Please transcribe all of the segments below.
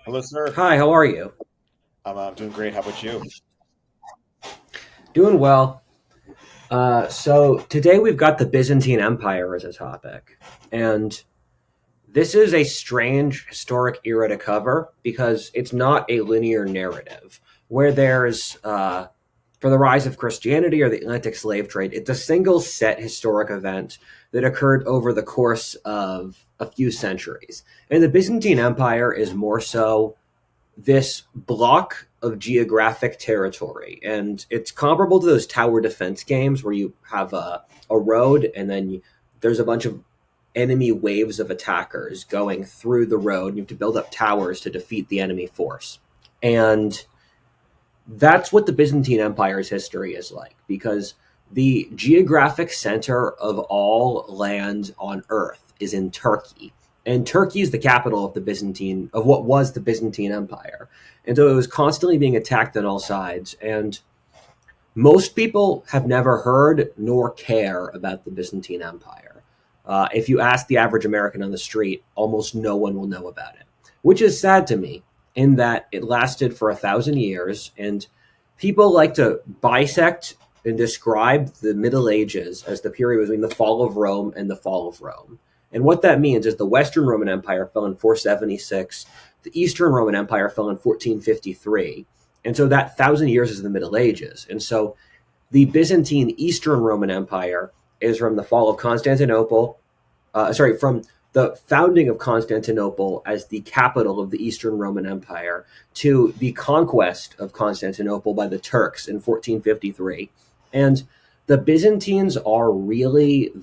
Hello, sir. Hi, how are you? I'm doing great. How about you? Doing well. So today we've got the Byzantine Empire as a topic. And this is a strange historic era to cover because it's not a linear narrative where for the rise of Christianity or the Atlantic slave trade, it's a single set historic event that occurred over the course of a few centuries. And the Byzantine Empire is more so this block of geographic territory. And it's comparable to those tower defense games where you have a road and then there's a bunch of enemy waves of attackers going through the road. And you have to build up towers to defeat the enemy force. And that's what the Byzantine Empire's history is like, because the geographic center of all land on Earth is in Turkey. And Turkey is the capital of what was the Byzantine Empire. And so it was constantly being attacked on all sides. And most people have never heard nor care about the Byzantine Empire. If you ask the average American on the street, almost no one will know about it, which is sad to me in that it lasted for 1,000 years. And people like to bisect and describe the Middle Ages as the period between the fall of Rome and the fall of Rome. And what that means is the Western Roman Empire fell in 476, the Eastern Roman Empire fell in 1453. And so that 1,000 years is the Middle Ages. And so the Byzantine Eastern Roman Empire is from the fall of Constantinople, from the founding of Constantinople as the capital of the Eastern Roman Empire to the conquest of Constantinople by the Turks in 1453. And the Byzantines are really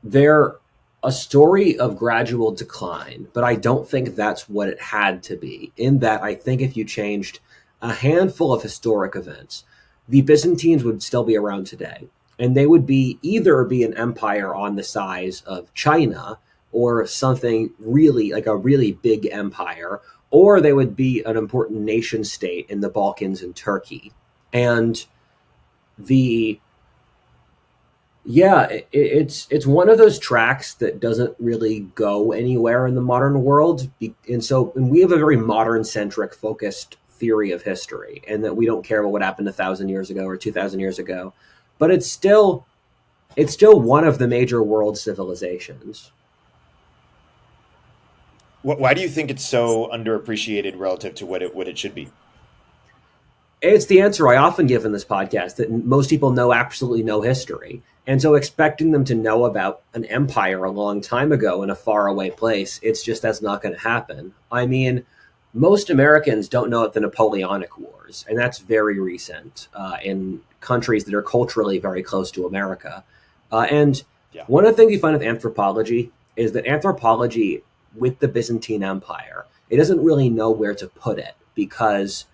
they're a story of gradual decline, but I don't think that's what it had to be. In that, I think if you changed a handful of historic events, the Byzantines would still be around today. And they would either be an empire on the size of China or something really like a really big empire, or they would be an important nation state in the Balkans and Turkey. And the yeah, it's one of those tracks that doesn't really go anywhere in the modern world, and we have a very modern centric focused theory of history, and that we don't care about what happened 1,000 years ago or 2,000 years ago, but it's still one of the major world civilizations. Why do you think it's so underappreciated relative to what it should be? It's the answer I often give in this podcast that most people know absolutely no history. And so expecting them to know about an empire a long time ago in a faraway place, that's not going to happen. I mean, most Americans don't know about the Napoleonic Wars, and that's very recent in countries that are culturally very close to America. And Yeah. one of the things you find with anthropology is that anthropology with the Byzantine Empire, it doesn't really know where to put it because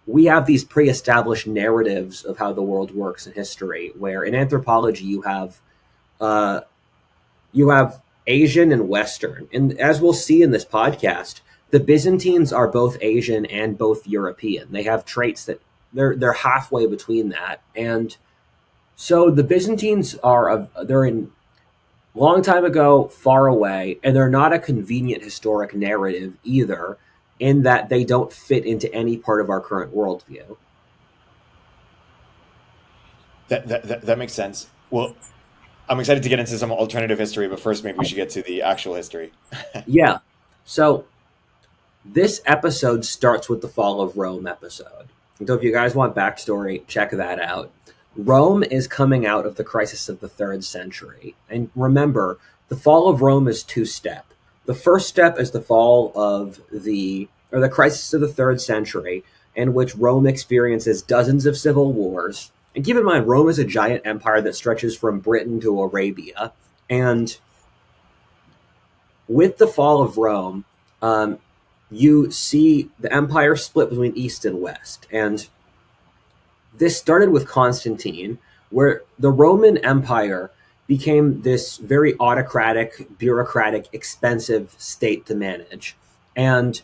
we have these pre-established narratives of how the world works in history. Where in anthropology uh, you have Asian and Western, and as we'll see in this podcast, the Byzantines are both Asian and both European. They have traits that they're halfway between that, and so the Byzantines they're in long time ago, far away, and they're not a convenient historic narrative either, in that they don't fit into any part of our current worldview. That makes sense. Well, I'm excited to get into some alternative history, but first, maybe we should get to the actual history. Yeah. So this episode starts with the fall of Rome episode. So if you guys want backstory, check that out. Rome is coming out of the crisis of the third century. And remember, the fall of Rome is two-step. The first step is the crisis of the third century, in which Rome experiences dozens of civil wars. And keep in mind, Rome is a giant empire that stretches from Britain to Arabia. And with the fall of Rome, um, you see the empire split between East and West. And this started with Constantine, where the Roman Empire became this very autocratic, bureaucratic, expensive state to manage. And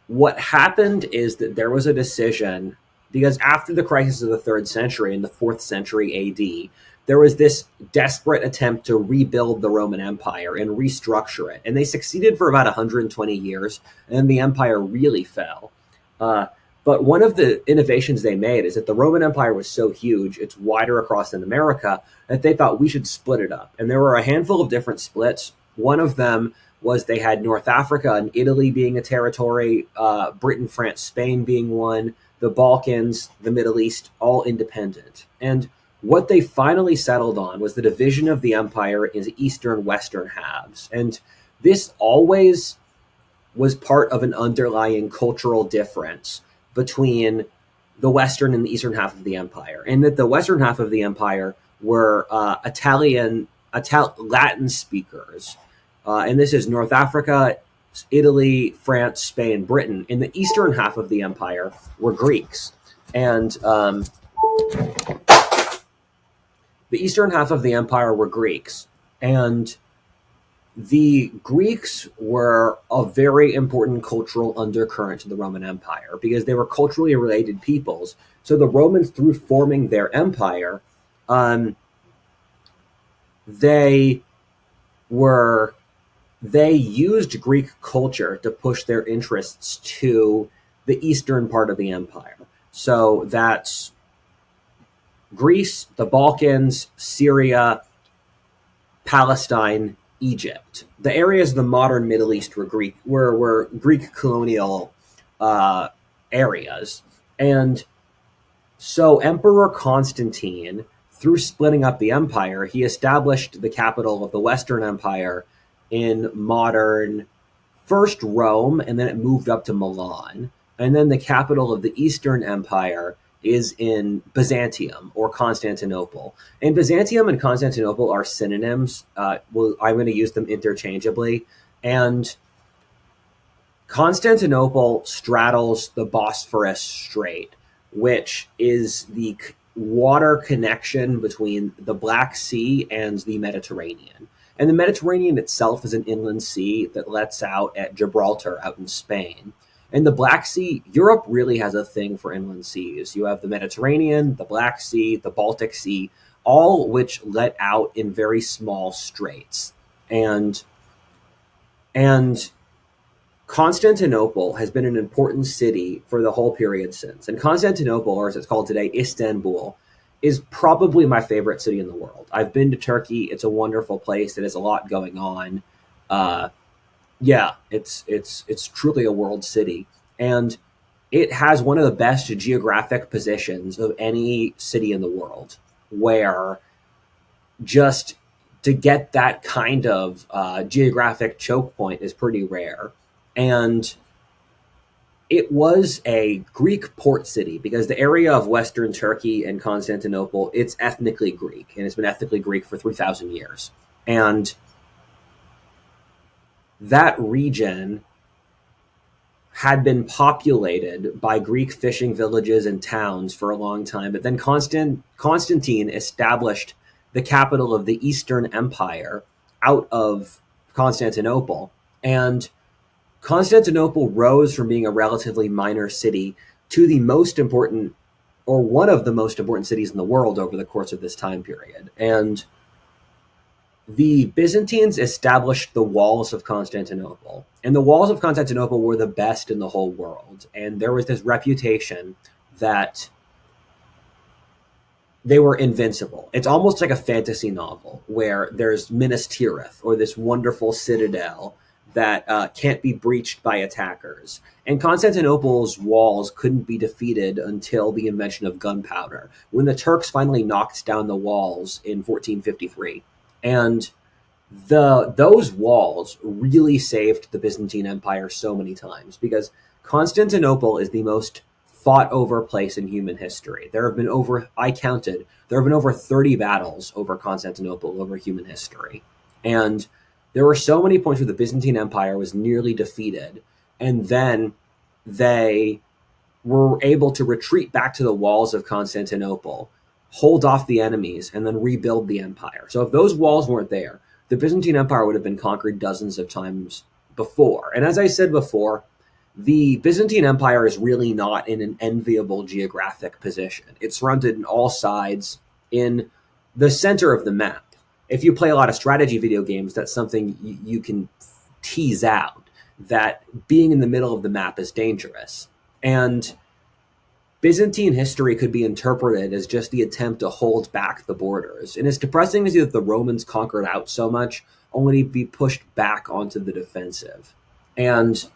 what happened is that there was a decision because after the crisis of the third century in the fourth century AD, there was this desperate attempt to rebuild the Roman Empire and restructure it. And they succeeded for about 120 years, and then the empire really fell. But one of the innovations they made is that the Roman Empire was so huge, it's wider across than America, that they thought we should split it up. And there were a handful of different splits. One of them was they had North Africa and Italy being a territory, Britain, France, Spain being one, the Balkans, the Middle East, all independent. And what they finally settled on was the division of the empire into eastern-western halves. And this always was part of an underlying cultural difference between the western and the eastern half of the empire, and that the western half of the empire were Latin speakers, and this is North Africa, Italy, France, Spain, Britain. In the eastern half of the empire were Greeks, and the eastern half of the empire were Greeks, and the Greeks were a very important cultural undercurrent to the Roman Empire because they were culturally related peoples. So the Romans, through forming their empire, they used Greek culture to push their interests to the eastern part of the empire. So that's Greece, the Balkans, Syria, Palestine, Egypt. The areas of the modern Middle East were Greek colonial areas. And so Emperor Constantine, through splitting up the empire, he established the capital of the Western Empire in modern, first Rome, and then it moved up to Milan. And then the capital of the Eastern Empire is in Byzantium or Constantinople. And Byzantium and Constantinople are synonyms. I'm going to use them interchangeably. And Constantinople straddles the Bosphorus Strait, which is the water connection between the Black Sea and the Mediterranean. And the Mediterranean itself is an inland sea that lets out at Gibraltar out in Spain. And the Black Sea, Europe really has a thing for inland seas. You have the Mediterranean, the Black Sea, the Baltic Sea, all which let out in very small straits. And Constantinople has been an important city for the whole period since. And Constantinople, or as it's called today, Istanbul, is probably my favorite city in the world. I've been to Turkey. It's a wonderful place. It has a lot going on. It's truly a world city, and it has one of the best geographic positions of any city in the world, where just to get that kind of geographic choke point is pretty rare. And it was a Greek port city because the area of Western Turkey and Constantinople, it's ethnically Greek, and it's been ethnically Greek for 3,000 years. And that region had been populated by Greek fishing villages and towns for a long time. But then Constantine established the capital of the Eastern Empire out of Constantinople. And Constantinople rose from being a relatively minor city to the most important, or one of the most important cities in the world over the course of this time period. And the Byzantines established the walls of Constantinople, and the walls of Constantinople were the best in the whole world. And there was this reputation that they were invincible. It's almost like a fantasy novel where there's Minas Tirith, or this wonderful citadel that can't be breached by attackers. And Constantinople's walls couldn't be defeated until the invention of gunpowder, when the Turks finally knocked down the walls in 1453. And those walls really saved the Byzantine Empire so many times, because Constantinople is the most fought over place in human history. There have been over 30 battles over Constantinople over human history. And there were so many points where the Byzantine Empire was nearly defeated, and then they were able to retreat back to the walls of Constantinople, hold off the enemies, and then rebuild the empire. So if those walls weren't there, the Byzantine Empire would have been conquered dozens of times before. And as I said before, the Byzantine Empire is really not in an enviable geographic position. It's surrounded on all sides in the center of the map. If you play a lot of strategy video games, that's something you can tease out, that being in the middle of the map is dangerous. And Byzantine history could be interpreted as just the attempt to hold back the borders. And it's depressing to see that the Romans conquered out so much, only to be pushed back onto the defensive. And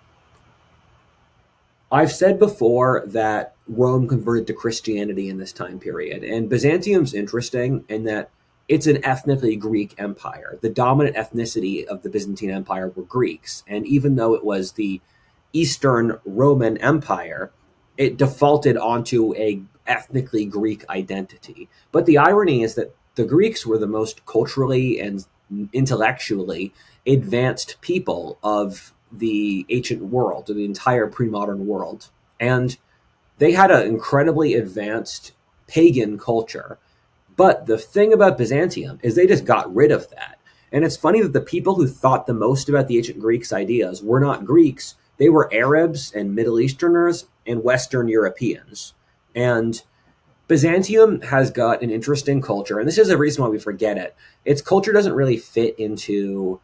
I've said before that Rome converted to Christianity in this time period. And Byzantium's interesting in that it's an ethnically Greek empire. The dominant ethnicity of the Byzantine Empire were Greeks. And even though it was the Eastern Roman Empire, it defaulted onto a ethnically Greek identity. But the irony is that the Greeks were the most culturally and intellectually advanced people of the ancient world, or the entire pre-modern world. And they had an incredibly advanced pagan culture. But the thing about Byzantium is they just got rid of that. And it's funny that the people who thought the most about the ancient Greeks' ideas were not Greeks. They were Arabs and Middle Easterners and Western Europeans. And Byzantium has got an interesting culture, and this is a reason why we forget it. Its culture doesn't really fit into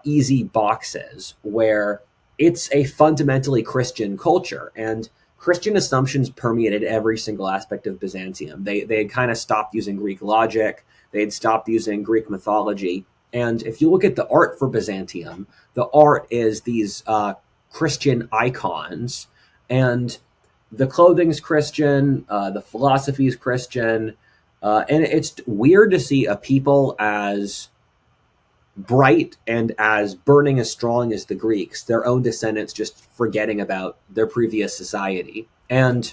easy boxes, where it's a fundamentally Christian culture, and Christian assumptions permeated every single aspect of Byzantium. They had kind of stopped using Greek logic. They had stopped using Greek mythology. And if you look at the art for Byzantium, the art is these Christian icons, and the clothing's Christian, the philosophy's Christian, and it's weird to see a people as bright and as burning as strong as the Greeks, their own descendants just forgetting about their previous society. And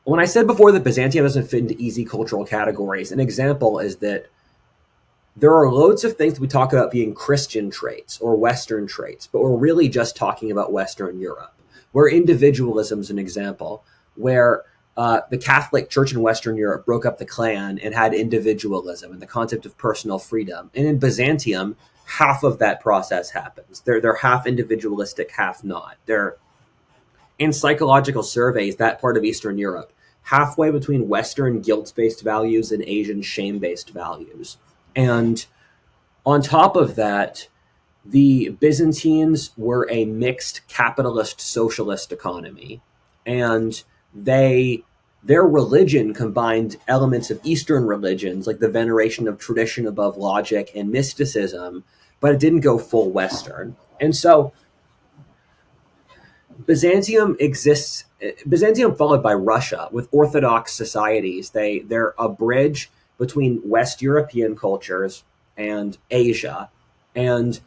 when I said before that Byzantium doesn't fit into easy cultural categories, an example is that there are loads of things that we talk about being Christian traits or Western traits, but we're really just talking about Western Europe, where individualism is an example, where the Catholic Church in Western Europe broke up the clan and had individualism and the concept of personal freedom. And in Byzantium, half of that process happens. They're half individualistic, half not. They're, in psychological surveys, that part of Eastern Europe, halfway between Western guilt-based values and Asian shame-based values. And on top of that, the Byzantines were a mixed capitalist socialist economy, and their religion combined elements of Eastern religions, like the veneration of tradition above logic and mysticism, but it didn't go full Western. And so Byzantium followed by Russia with Orthodox societies. They're a bridge between West European cultures and Asia, and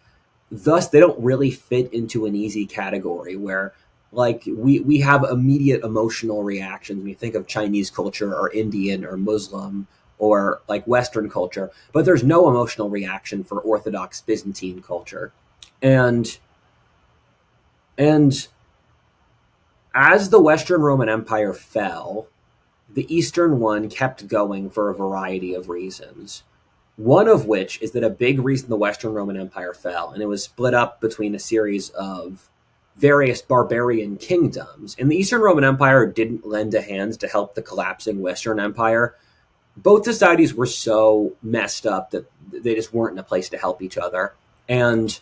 thus they don't really fit into an easy category where, like, we have immediate emotional reactions when you think of Chinese culture or Indian or Muslim or like Western culture, but there's no emotional reaction for Orthodox Byzantine culture. And as the Western Roman Empire fell, the Eastern one kept going for a variety of reasons. One of which is that a big reason the Western Roman Empire fell, and it was split up between a series of various barbarian kingdoms. And the Eastern Roman Empire didn't lend a hand to help the collapsing Western Empire. Both societies were so messed up that they just weren't in a place to help each other. And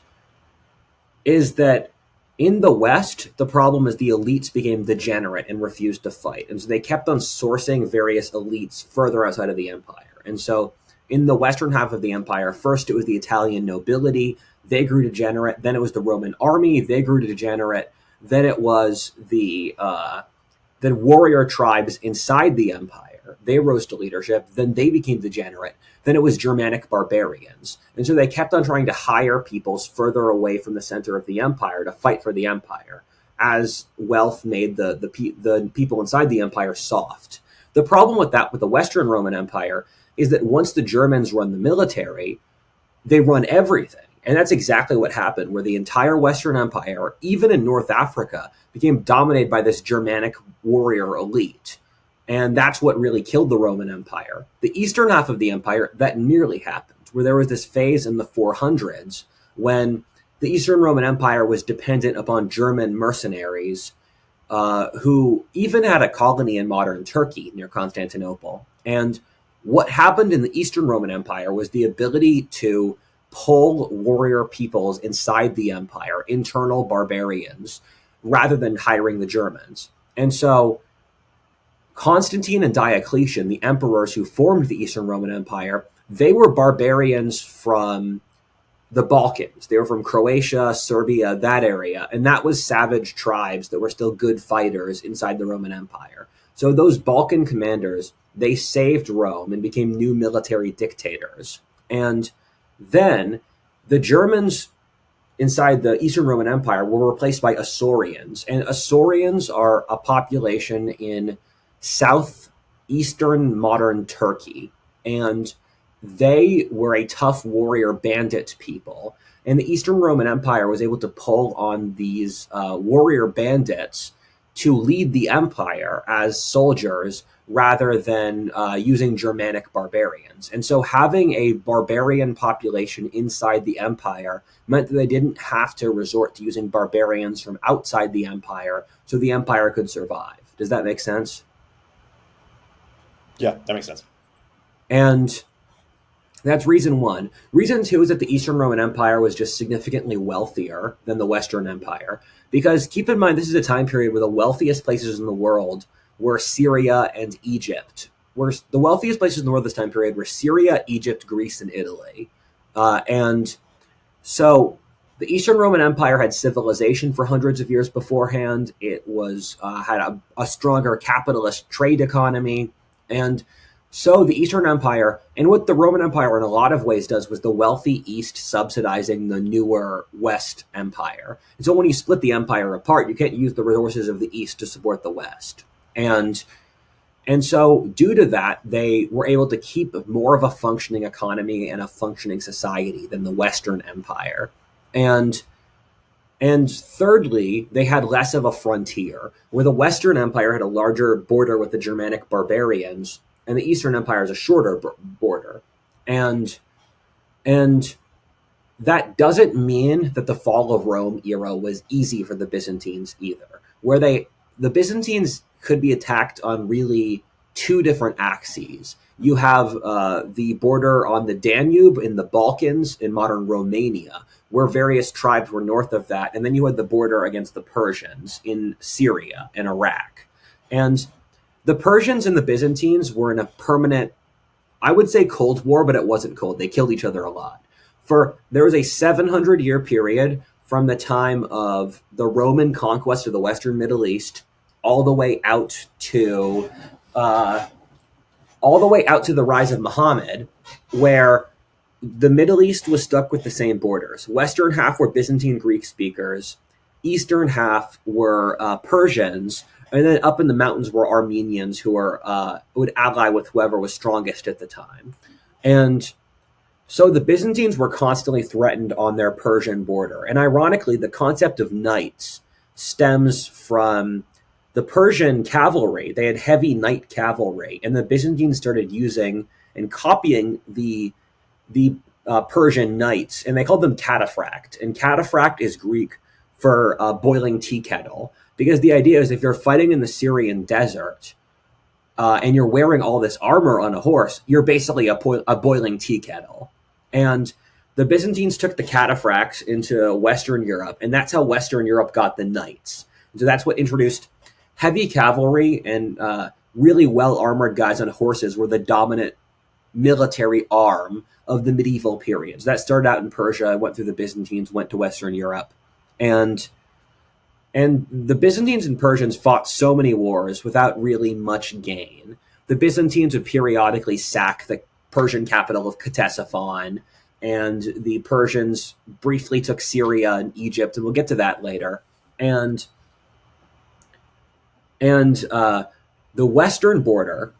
is that in the West, the problem is the elites became degenerate and refused to fight. And so they kept on sourcing various elites further outside of the empire. And so in the Western half of the empire, first it was the Italian nobility. They grew degenerate. Then it was the Roman army. They grew degenerate. Then it was the warrior tribes inside the empire. They rose to leadership. Then they became degenerate. Then it was Germanic barbarians. And so they kept on trying to hire peoples further away from the center of the empire to fight for the empire, as wealth made the people inside the empire soft. The problem with that, with the Western Roman Empire, is that once the Germans run the military, they run everything. And that's exactly what happened, where the entire Western Empire, even in North Africa, became dominated by this Germanic warrior elite. And that's what really killed the Roman Empire. The eastern half of the empire, that nearly happened, where there was this phase in the 400s when the Eastern Roman Empire was dependent upon German mercenaries who even had a colony in modern Turkey near Constantinople. And What happened in the Eastern Roman Empire was the ability to pull warrior peoples inside the empire, internal barbarians, rather than hiring the Germans. And so Constantine and Diocletian, the emperors who formed the Eastern Roman Empire, they were barbarians from the Balkans. They were from Croatia, Serbia, that area. And that was savage tribes that were still good fighters inside the Roman Empire. So those Balkan commanders, they saved Rome and became new military dictators. And then the Germans inside the Eastern Roman Empire were replaced by Isaurians. And Isaurians are a population in southeastern modern Turkey. And they were a tough warrior bandit people. And the Eastern Roman Empire was able to pull on these warrior bandits to lead the empire as soldiers rather than using Germanic barbarians. And so having a barbarian population inside the empire meant that they didn't have to resort to using barbarians from outside the empire so the empire could survive. Does that make sense? Yeah, that makes sense. And that's reason one. Reason two is that the Eastern Roman Empire was just significantly wealthier than the Western Empire. Because keep in mind, this is a time period where the wealthiest places in the world were Syria and Egypt. Where the wealthiest places in the world this time period were Syria, Egypt, Greece, and Italy. And so the Eastern Roman Empire had civilization for hundreds of years beforehand. It was had a stronger capitalist trade economy. And so the Eastern Empire, and what the Roman Empire in a lot of ways does, was the wealthy East subsidizing the newer West Empire. And so when you split the empire apart, you can't use the resources of the East to support the West. And so due to that, they were able to keep more of a functioning economy and a functioning society than the Western Empire. And thirdly, they had less of a frontier, where the Western Empire had a larger border with the Germanic barbarians, and the Eastern Empire is a shorter border. And that doesn't mean that the fall of Rome era was easy for the Byzantines either, where the Byzantines could be attacked on really two different axes. You have the border on the Danube in the Balkans in modern Romania, where various tribes were north of that. And then you had the border against the Persians in Syria and Iraq. And the Persians and the Byzantines were in a permanent, I would say Cold War, but it wasn't cold. They killed each other a lot. There was a 700-year period from the time of the Roman conquest of the Western Middle East all the way out to the rise of Muhammad, where the Middle East was stuck with the same borders. Western half were Byzantine Greek speakers. Eastern half were Persians. And then up in the mountains were Armenians who would ally with whoever was strongest at the time. And so the Byzantines were constantly threatened on their Persian border. And ironically, the concept of knights stems from the Persian cavalry. They had heavy knight cavalry, and the Byzantines started using and copying the Persian knights, and they called them cataphract. And cataphract is Greek for boiling tea kettle. Because the idea is if you're fighting in the Syrian desert and you're wearing all this armor on a horse, you're basically a boiling tea kettle. And the Byzantines took the cataphracts into Western Europe, and that's how Western Europe got the knights. So that's what introduced heavy cavalry, and really well-armored guys on horses were the dominant military arm of the medieval periods. That started out in Persia, went through the Byzantines, went to Western Europe. And the Byzantines and Persians fought so many wars without really much gain. The Byzantines would periodically sack the Persian capital of Ctesiphon, and the Persians briefly took Syria and Egypt, and we'll get to that later. And the western border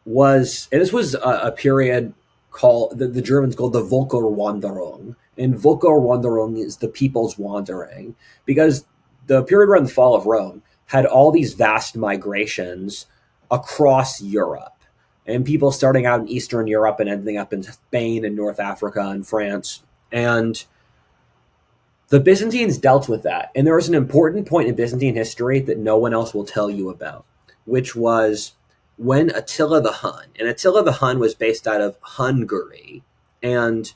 was, and this was a period called, the Germans called the Völkerwanderung. And Völkerwanderung is the people's wandering, because the period around the fall of Rome had all these vast migrations across Europe, and people starting out in Eastern Europe and ending up in Spain and North Africa and France. And the Byzantines dealt with that. And there was an important point in Byzantine history that no one else will tell you about, which was when Attila the Hun, and Attila the Hun was based out of Hungary, and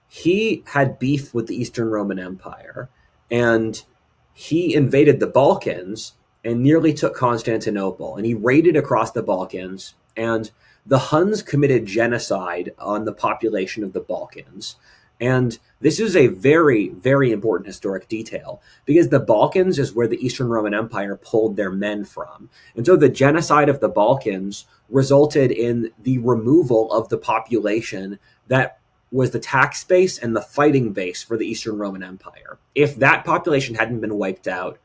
he had beef with the Eastern Roman Empire, and he invaded the Balkans and nearly took Constantinople, and he raided across the Balkans, and the Huns committed genocide on the population of the Balkans. And this is a very, very important historic detail because the Balkans is where the Eastern Roman Empire pulled their men from. And so the genocide of the Balkans resulted in the removal of the population that was the tax base and the fighting base for the Eastern Roman Empire. If that population hadn't been wiped out,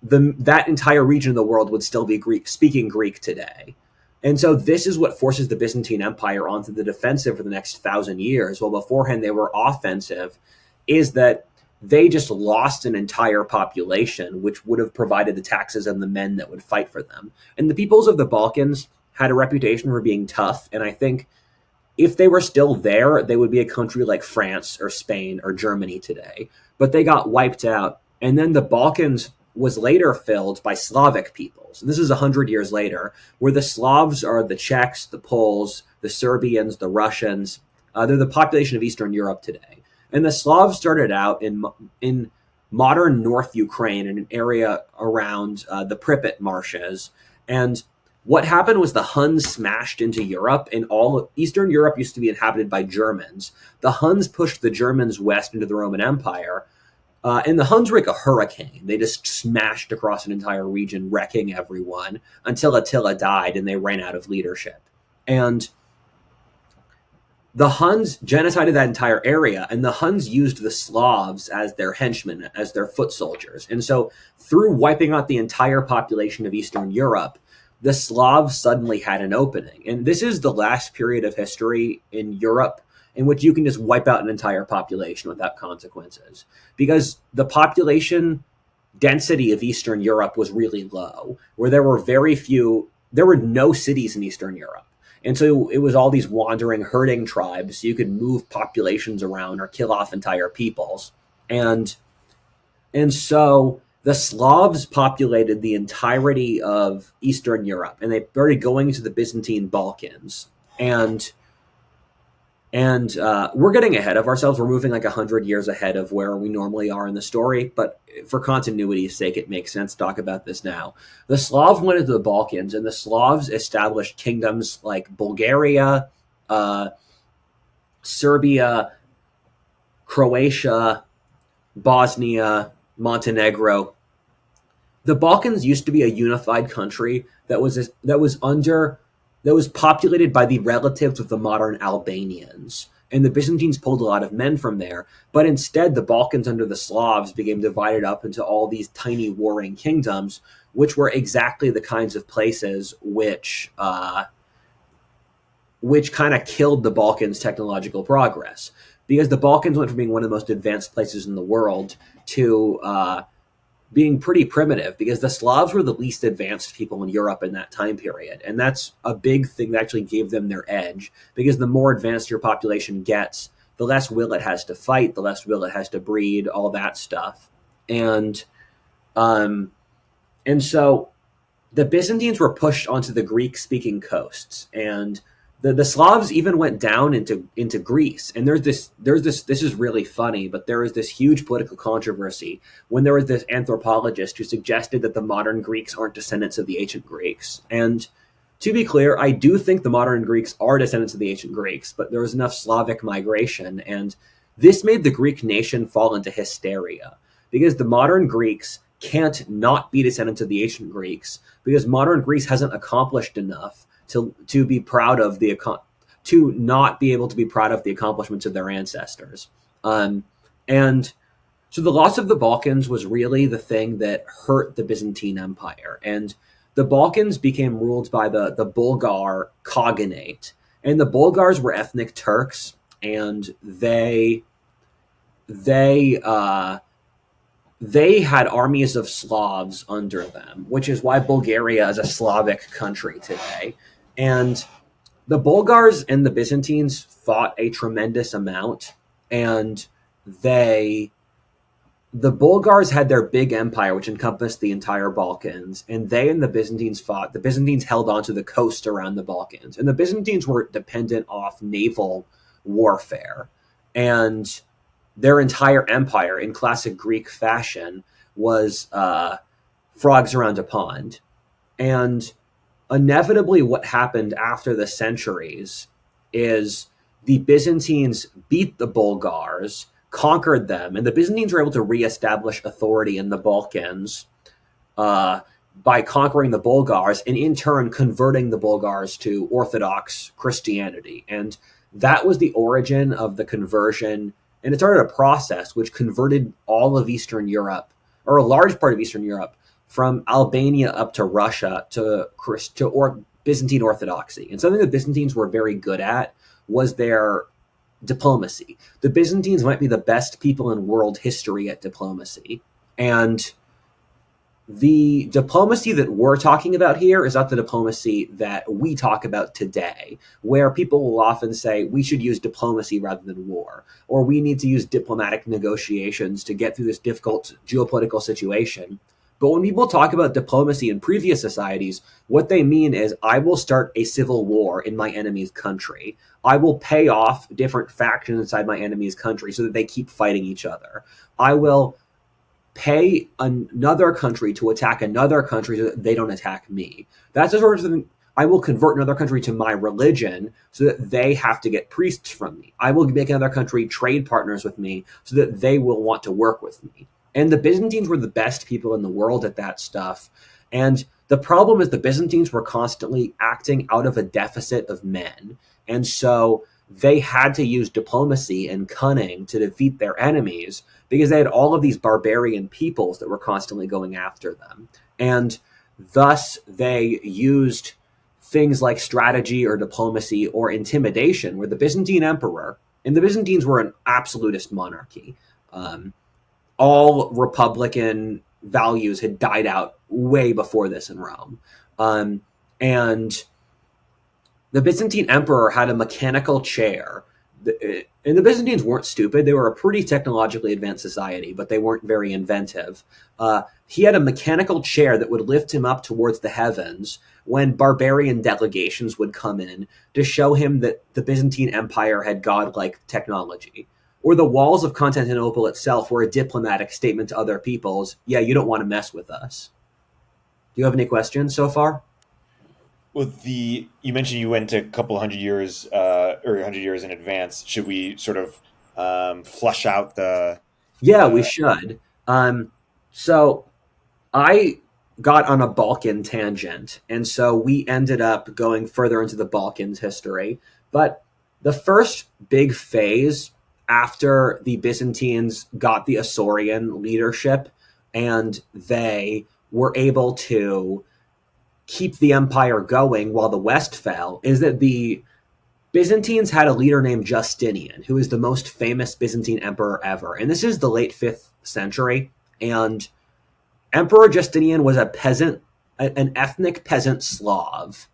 that entire region of the world would still be speaking Greek today. And so this is what forces the Byzantine Empire onto the defensive for the next 1,000 years, while beforehand they were offensive, is that they just lost an entire population, which would have provided the taxes and the men that would fight for them. And the peoples of the Balkans had a reputation for being tough, and I think if they were still there, they would be a country like France or Spain or Germany today. But they got wiped out, and then the Balkans was later filled by Slavic peoples. This is 100 years later, where the Slavs are the Czechs, the Poles, the Serbians, the Russians. They're the population of Eastern Europe today. And the Slavs started out in modern North Ukraine, in an area around the Pripyat marshes. And what happened was the Huns smashed into Europe, and all Eastern Europe used to be inhabited by Germans. The Huns pushed the Germans west into the Roman Empire. And the Huns were like a hurricane. They just smashed across an entire region, wrecking everyone until Attila died and they ran out of leadership. And the Huns genocided that entire area, and the Huns used the Slavs as their henchmen, as their foot soldiers. And so through wiping out the entire population of Eastern Europe, the Slavs suddenly had an opening. And this is the last period of history in Europe in which you can just wipe out an entire population without consequences. Because the population density of Eastern Europe was really low, where there were no cities in Eastern Europe. And so it was all these wandering, herding tribes, so you could move populations around or kill off entire peoples. And so the Slavs populated the entirety of Eastern Europe, and they started going into the Byzantine Balkans. And we're getting ahead of ourselves. We're moving like 100 years ahead of where we normally are in the story. But for continuity's sake, it makes sense to talk about this now. The Slavs went into the Balkans, and the Slavs established kingdoms like Bulgaria, Serbia, Croatia, Bosnia, Montenegro. The Balkans used to be a unified country that was populated by the relatives of the modern Albanians. And the Byzantines pulled a lot of men from there. But instead, the Balkans under the Slavs became divided up into all these tiny warring kingdoms, which were exactly the kinds of places which kind of killed the Balkans' technological progress. Because the Balkans went from being one of the most advanced places in the world to being pretty primitive, because the Slavs were the least advanced people in Europe in that time period. And that's a big thing that actually gave them their edge, because the more advanced your population gets, the less will it has to fight, the less will it has to breed, all that stuff. And so the Byzantines were pushed onto the Greek-speaking coasts, and the Slavs even went down into Greece. And this is really funny, but there was this huge political controversy when there was this anthropologist who suggested that the modern Greeks aren't descendants of the ancient Greeks. And to be clear, I do think the modern Greeks are descendants of the ancient Greeks, but there was enough Slavic migration, and this made the Greek nation fall into hysteria, because the modern Greeks can't not be descendants of the ancient Greeks, because modern Greece hasn't accomplished enough to be proud of to not be able to be proud of the accomplishments of their ancestors. And so the loss of the Balkans was really the thing that hurt the Byzantine Empire. And the Balkans became ruled by the Bulgar Khaganate. And the Bulgars were ethnic Turks, and they had armies of Slavs under them, which is why Bulgaria is a Slavic country today. And the Bulgars and the Byzantines fought a tremendous amount, and they the Bulgars had their big empire, which encompassed the entire Balkans, and they and the Byzantines fought. The Byzantines held onto the coast around the Balkans, and the Byzantines were dependent off naval warfare. And their entire empire, in classic Greek fashion, was frogs around a pond. And inevitably, what happened after the centuries is the Byzantines beat the Bulgars, conquered them, and the Byzantines were able to reestablish authority in the Balkans by conquering the Bulgars and in turn converting the Bulgars to Orthodox Christianity. And that was the origin of the conversion. And it started a process which converted all of Eastern Europe, or a large part of Eastern Europe, from Albania up to Russia to Byzantine Orthodoxy. And something the Byzantines were very good at was their diplomacy. The Byzantines might be the best people in world history at diplomacy. And the diplomacy that we're talking about here is not the diplomacy that we talk about today, where people will often say we should use diplomacy rather than war, or we need to use diplomatic negotiations to get through this difficult geopolitical situation. But when people talk about diplomacy in previous societies, what they mean is I will start a civil war in my enemy's country. I will pay off different factions inside my enemy's country so that they keep fighting each other. I will pay another country to attack another country so that they don't attack me. That's the sort of thing. I will convert another country to my religion so that they have to get priests from me. I will make another country trade partners with me so that they will want to work with me. And the Byzantines were the best people in the world at that stuff. And the problem is the Byzantines were constantly acting out of a deficit of men. And so they had to use diplomacy and cunning to defeat their enemies because they had all of these barbarian peoples that were constantly going after them. And thus they used things like strategy or diplomacy or intimidation, where the Byzantine emperor, and the Byzantines were an absolutist monarchy, all republican values had died out way before this in Rome. And the Byzantine emperor had a mechanical chair. And the Byzantines weren't stupid. They were a pretty technologically advanced society, but they weren't very inventive. He had a mechanical chair that would lift him up towards the heavens when barbarian delegations would come in to show him that the Byzantine Empire had godlike technology. Or the walls of Constantinople itself were a diplomatic statement to other peoples. Yeah, you don't want to mess with us. Do you have any questions so far? Well, you mentioned you went a couple hundred years or 100 years in advance. Should we sort of flush out the? Yeah, we should. So I got on a Balkan tangent, and so we ended up going further into the Balkans history. But the first big phase after the Byzantines got the Isaurian leadership and they were able to keep the empire going while the West fell is that the Byzantines had a leader named Justinian, who is the most famous Byzantine emperor ever. And this is the late 5th century. And Emperor Justinian was a peasant, an ethnic peasant Slav.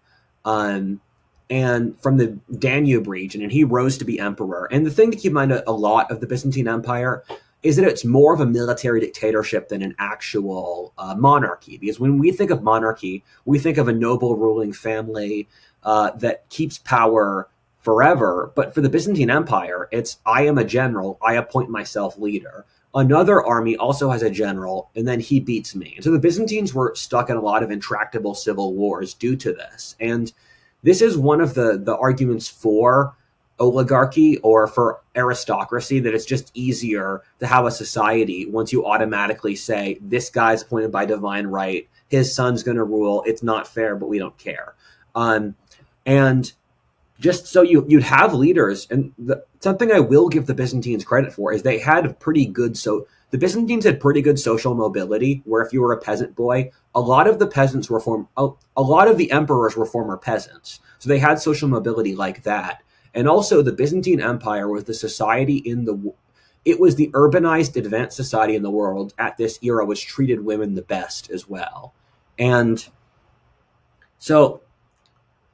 And from the Danube region, and he rose to be emperor. And the thing to keep in mind a lot of the Byzantine Empire is that it's more of a military dictatorship than an actual monarchy. Because when we think of monarchy, we think of a noble ruling family that keeps power forever. But for the Byzantine Empire, it's I am a general, I appoint myself leader. Another army also has a general, and then he beats me. And so the Byzantines were stuck in a lot of intractable civil wars due to this. And this is one of the arguments for oligarchy or for aristocracy, that it's just easier to have a society once you automatically say, this guy's appointed by divine right, his son's going to rule, it's not fair, but we don't care. And just so you'd have leaders, and something I will give the Byzantines credit for is they had pretty good, so the Byzantines had pretty good social mobility, where if you were a peasant boy, a lot of the peasants were a lot of the emperors were former peasants. So they had social mobility like that. And also the Byzantine Empire was the society it was the urbanized advanced society in the world at this era, which treated women the best as well. And so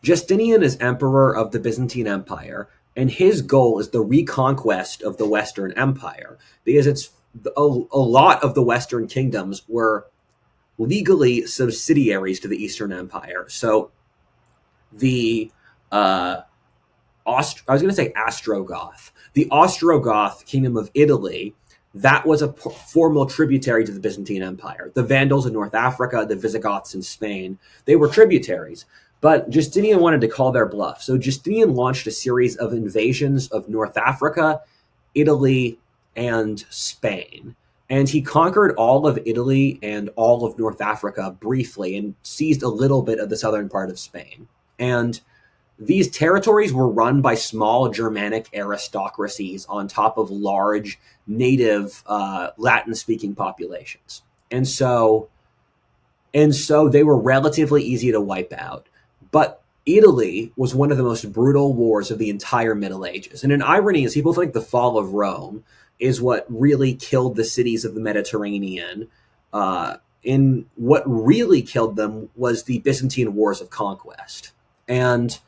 Justinian is emperor of the Byzantine Empire, and his goal is the reconquest of the Western Empire, because a lot of the Western kingdoms were legally subsidiaries to the Eastern Empire. So the I was going to say Ostrogoth. The Ostrogoth kingdom of Italy, that was a formal tributary to the Byzantine Empire. The Vandals in North Africa, the Visigoths in Spain, they were tributaries. But Justinian wanted to call their bluff. So Justinian launched a series of invasions of North Africa, Italy, and Spain. And he conquered all of Italy and all of North Africa briefly and seized a little bit of the southern part of Spain. And these territories were run by small Germanic aristocracies on top of large native Latin-speaking populations, and so they were relatively easy to wipe out. But Italy was one of the most brutal wars of the entire Middle Ages, and an irony is people think the fall of Rome is what really killed the cities of the Mediterranean. In what really killed them was the Byzantine Wars of Conquest, and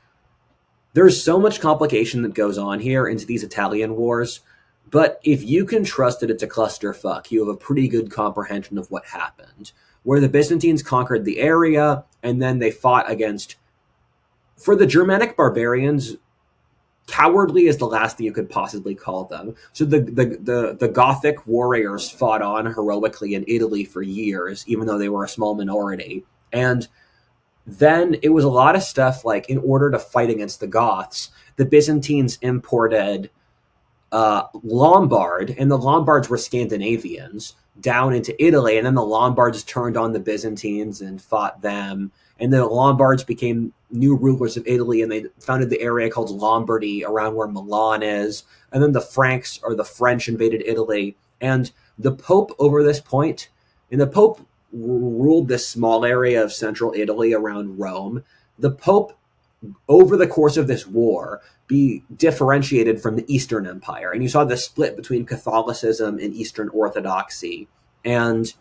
there's so much complication that goes on here into these Italian wars, but if you can trust that it's a clusterfuck, you have a pretty good comprehension of what happened. Where the Byzantines conquered the area, and then they fought against, for the Germanic barbarians, cowardly is the last thing you could possibly call them. So the Gothic warriors fought on heroically in Italy for years, even though they were a small minority. And then it was a lot of stuff like, in order to fight against the Goths, the Byzantines imported Lombard, and the Lombards were Scandinavians, down into Italy, and then the Lombards turned on the Byzantines and fought them, and the Lombards became new rulers of Italy, and they founded the area called Lombardy around where Milan is, and then the Franks, or the French, invaded Italy, and the Pope over this point, and the Pope ruled this small area of central Italy around Rome. The Pope, over the course of this war, be differentiated from the Eastern Empire. And you saw the split between Catholicism and Eastern Orthodoxy. And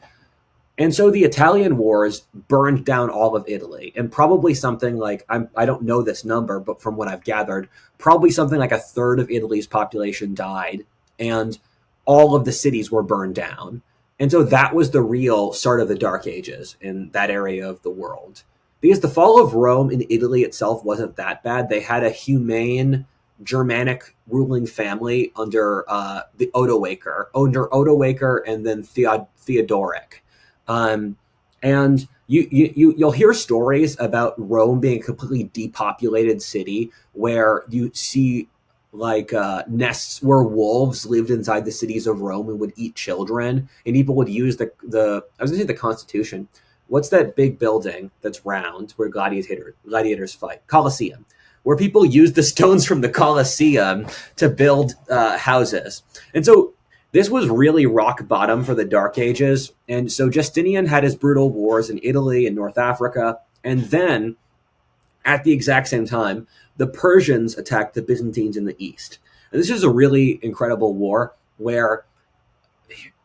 so the Italian wars burned down all of Italy. And probably something like, I don't know this number, but from what I've gathered, probably something like a third of Italy's population died. And all of the cities were burned down. And so that was the real start of the Dark Ages in that area of the world. Because the fall of Rome in Italy itself wasn't that bad. They had a humane Germanic ruling family under the Odoacer, and then Theodoric. And you'll hear stories about Rome being a completely depopulated city where you see like nests where wolves lived inside the cities of Rome and would eat children, and people would use the I was going to say the Constitution. What's that big building that's round where gladiators fight? Colosseum, where people use the stones from the Colosseum to build houses. And so this was really rock bottom for the Dark Ages. And so Justinian had his brutal wars in Italy and North Africa. And then at the exact same time, the Persians attacked the Byzantines in the East. And this is a really incredible war where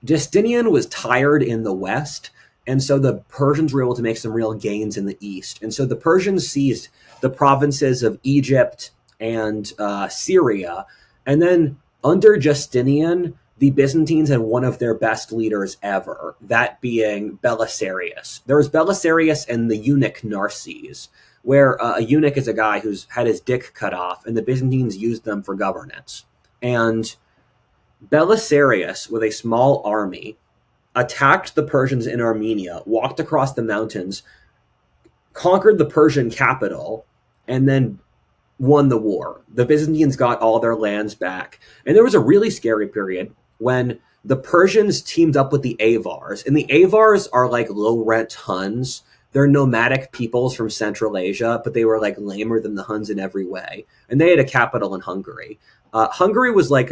Justinian was tired in the West, and so the Persians were able to make some real gains in the East. And so the Persians seized the provinces of Egypt and Syria. And then under Justinian, the Byzantines had one of their best leaders ever, that being Belisarius. There was Belisarius and the eunuch Narses, where a eunuch is a guy who's had his dick cut off, and the Byzantines used them for governance. And Belisarius, with a small army, attacked the Persians in Armenia, walked across the mountains, conquered the Persian capital, and then won the war. The Byzantines got all their lands back. And there was a really scary period when the Persians teamed up with the Avars. And the Avars are like low-rent Huns. They're nomadic peoples from Central Asia, but they were like lamer than the Huns in every way. And they had a capital in Hungary. Hungary was like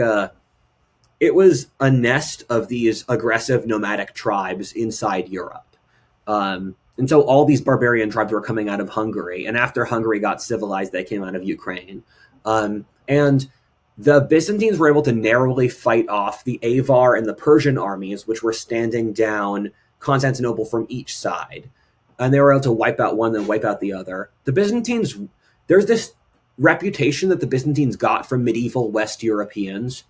it was a nest of these aggressive nomadic tribes inside Europe. And so all these barbarian tribes were coming out of Hungary. And after Hungary got civilized, they came out of Ukraine. And the Byzantines were able to narrowly fight off the Avar and the Persian armies, which were standing down Constantinople from each side. And they were able to wipe out one, then wipe out the other. The Byzantines, there's this reputation that the Byzantines got from medieval West Europeans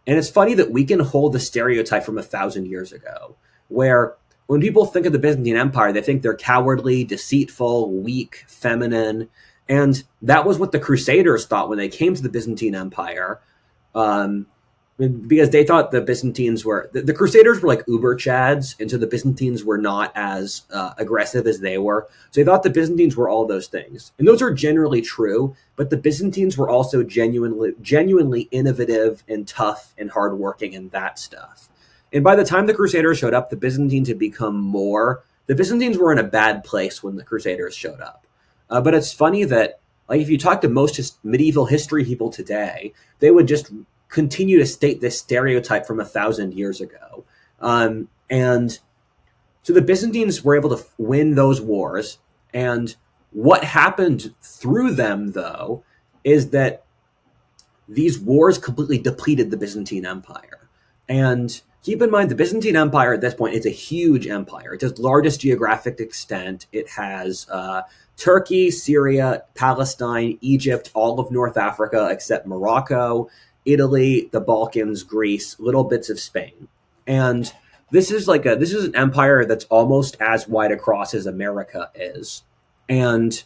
And it's funny that we can hold the stereotype from 1,000 years ago, where when people think of the Byzantine Empire, they think they're cowardly, deceitful, weak, feminine. And that was what the Crusaders thought when they came to the Byzantine Empire. Um, because they thought the Byzantines were the Crusaders were like uber chads, and so the Byzantines were not as aggressive as they were. So they thought the Byzantines were all those things, and those are generally true. But the Byzantines were also genuinely innovative and tough and hardworking and that stuff. And by the time the Crusaders showed up, the Byzantines had become more. The Byzantines were in a bad place when the Crusaders showed up. But it's funny that, like, if you talk to most medieval history people today, they would just continue to state this stereotype from 1,000 years ago. And so the Byzantines were able to win those wars. And what happened through them, though, is that these wars completely depleted the Byzantine Empire. And keep in mind, the Byzantine Empire at this point is a huge empire. It's its largest geographic extent. It has Turkey, Syria, Palestine, Egypt, all of North Africa except Morocco, Italy, the Balkans, Greece, little bits of Spain. And this is an empire that's almost as wide across as America is. And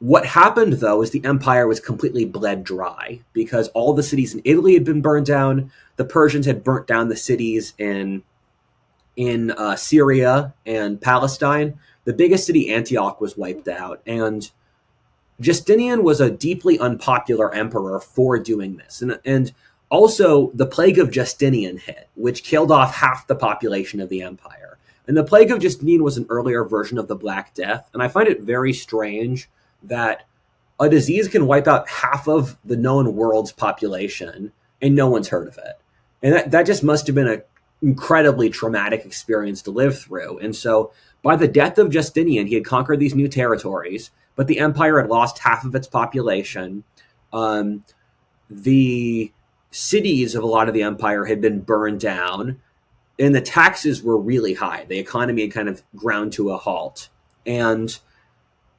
what happened, though, is the empire was completely bled dry because all the cities in Italy had been burned down. The Persians had burnt down the cities in Syria and Palestine. The biggest city, Antioch, was wiped out. And Justinian was a deeply unpopular emperor for doing this. And also, the plague of Justinian hit, which killed off half the population of the empire. And the plague of Justinian was an earlier version of the Black Death. And I find it very strange that a disease can wipe out half of the known world's population and no one's heard of it. And that just must have been an incredibly traumatic experience to live through. And so by the death of Justinian, he had conquered these new territories, but the empire had lost half of its population. The cities of a lot of the empire had been burned down, and the taxes were really high. The economy had kind of ground to a halt. And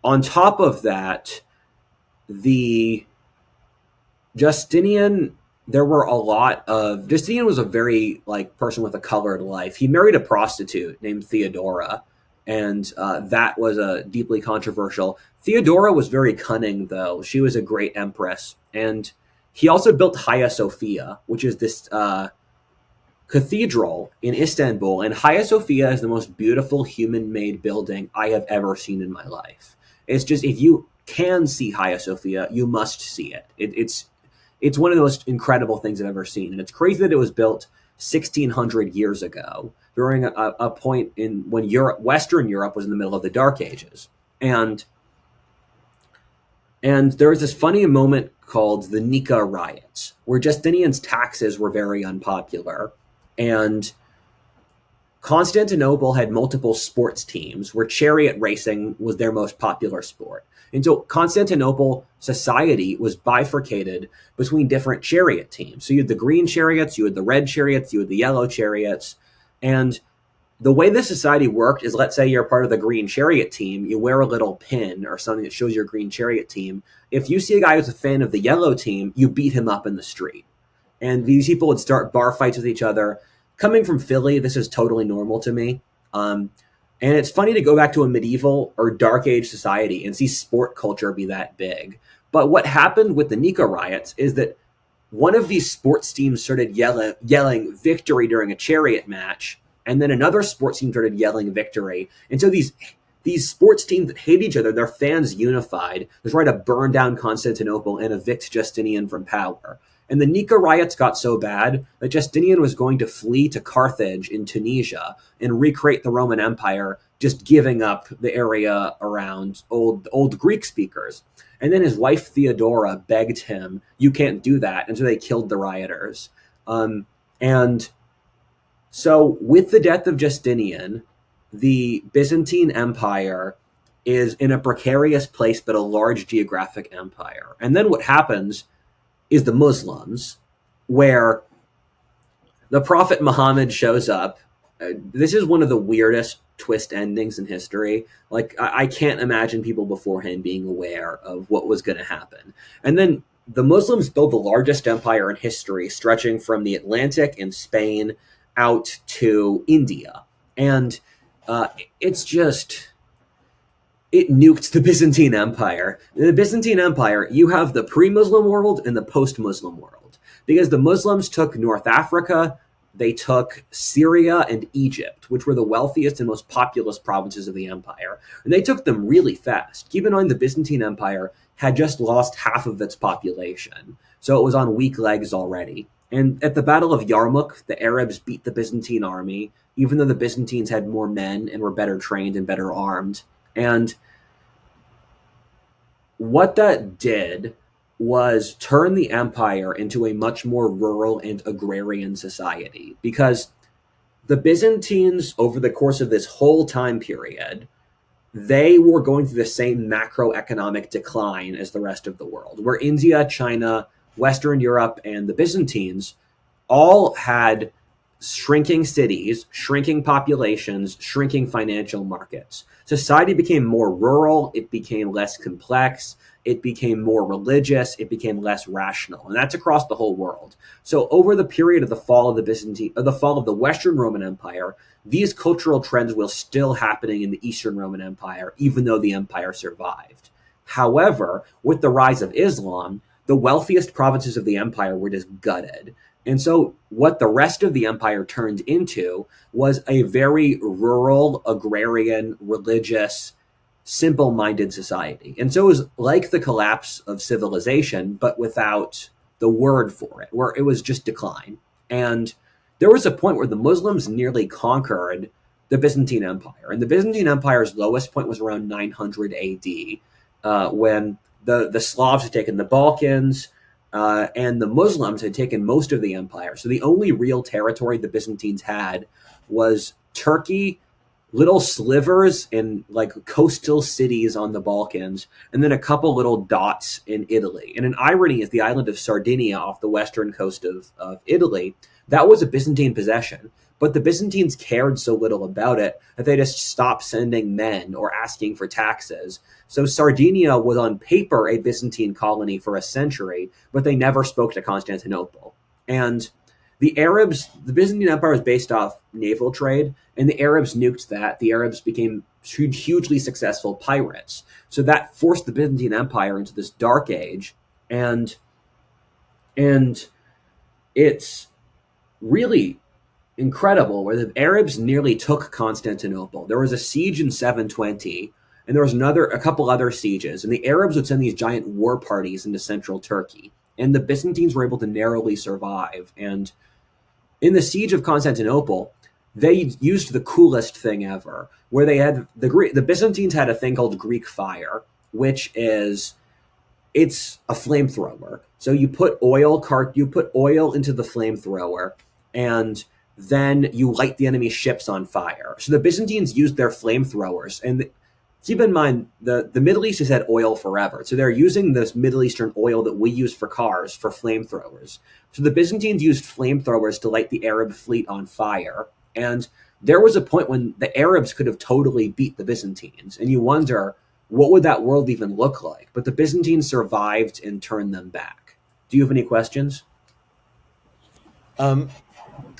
on top of that, the Justinian, Justinian was a very person with a colored life. He married a prostitute named Theodora, and that was a deeply controversial. Theodora was very cunning, though. She was a great empress, and he also built Hagia Sophia, which is this cathedral in Istanbul. And Hagia Sophia is the most beautiful human-made building I have ever seen in my life. It's just, if you can see Hagia Sophia, you must see it. It's one of the most incredible things I've ever seen. And it's crazy that it was built 1,600 years ago, during a point when Western Europe was in the middle of the Dark Ages. And there was this funny moment called the Nika riots, where Justinian's taxes were very unpopular. And Constantinople had multiple sports teams where chariot racing was their most popular sport. And so Constantinople society was bifurcated between different chariot teams. So you had the green chariots, you had the red chariots, you had the yellow chariots. And the way this society worked is, let's say you're part of the green chariot team, you wear a little pin or something that shows your green chariot team. If you see a guy who's a fan of the yellow team, you beat him up in the street. And these people would start bar fights with each other. Coming from Philly, this is totally normal to me. And it's funny to go back to a medieval or dark age society and see sport culture be that big. But what happened with the Nika riots is that one of these sports teams started yelling victory during a chariot match, and then another sports team started yelling victory. And so these sports teams that hate each other, their fans unified to try to burn down Constantinople and evict Justinian from power. And the Nika riots got so bad that Justinian was going to flee to Carthage in Tunisia and recreate the Roman Empire, just giving up the area around old Greek speakers. And then his wife Theodora begged him, "You can't do that." And so they killed the rioters. And so with the death of Justinian, the Byzantine Empire is in a precarious place, but a large geographic empire. And then what happens is the Muslims, where the Prophet Muhammad shows up. This is one of the weirdest twist endings in history. I can't imagine people beforehand being aware of what was going to happen. And then the Muslims built the largest empire in history, stretching from the Atlantic and Spain out to India. And uh, it's just, it nuked the Byzantine Empire. In the Byzantine Empire, you have the pre Muslim world and the post Muslim world. Because the Muslims took North Africa, they took Syria and Egypt, which were the wealthiest and most populous provinces of the empire. And they took them really fast. Keep in mind, the Byzantine Empire had just lost half of its population. So it was on weak legs already. And at the Battle of Yarmouk, the Arabs beat the Byzantine army, even though the Byzantines had more men and were better trained and better armed. And what that did was turn the empire into a much more rural and agrarian society because the Byzantines, over the course of this whole time period, they were going through the same macroeconomic decline as the rest of the world, where India, China, Western Europe, and the Byzantines all had shrinking cities, shrinking populations, shrinking financial markets. Society became more rural, it became less complex, it became more religious, it became less rational, and that's across the whole world. So over the period of the fall of the Byzantine, or the fall of the Western Roman Empire, these cultural trends were still happening in the Eastern Roman Empire, even though the empire survived. However, with the rise of Islam, the wealthiest provinces of the empire were just gutted. And so, what the rest of the empire turned into was a very rural, agrarian, religious, simple minded society. And so, it was like the collapse of civilization, but without the word for it, where it was just decline. And there was a point where the Muslims nearly conquered the Byzantine Empire. And the Byzantine Empire's lowest point was around 900 AD, when the Slavs had taken the Balkans, and the Muslims had taken most of the empire. So the only real territory the Byzantines had was Turkey, little slivers in like coastal cities on the Balkans, and then a couple little dots in Italy. And an irony is the island of Sardinia off the western coast of Italy, that was a Byzantine possession. But the Byzantines cared so little about it that they just stopped sending men or asking for taxes. So Sardinia was on paper a Byzantine colony for a century, but they never spoke to Constantinople. And the Byzantine Empire was based off naval trade, and the Arabs nuked that. The Arabs became hugely successful pirates. So that forced the Byzantine Empire into this dark age, and it's really incredible where the Arabs nearly took Constantinople. There was a siege in 720, and there was a couple other sieges, and the Arabs would send these giant war parties into central Turkey, and the Byzantines were able to narrowly survive. And in the siege of Constantinople, they used the coolest thing ever, where they had the Byzantines had a thing called Greek fire, which is it's a flamethrower. So you put oil into the flamethrower, and then you light the enemy ships on fire. So the Byzantines used their flamethrowers, and keep in mind the Middle East has had oil forever, so they're using this Middle Eastern oil that we use for cars for flamethrowers. So the Byzantines used flamethrowers to light the Arab fleet on fire, and there was a point when the Arabs could have totally beat the Byzantines, and you wonder what would that world even look like? But the Byzantines survived and turned them back. Do you have any questions?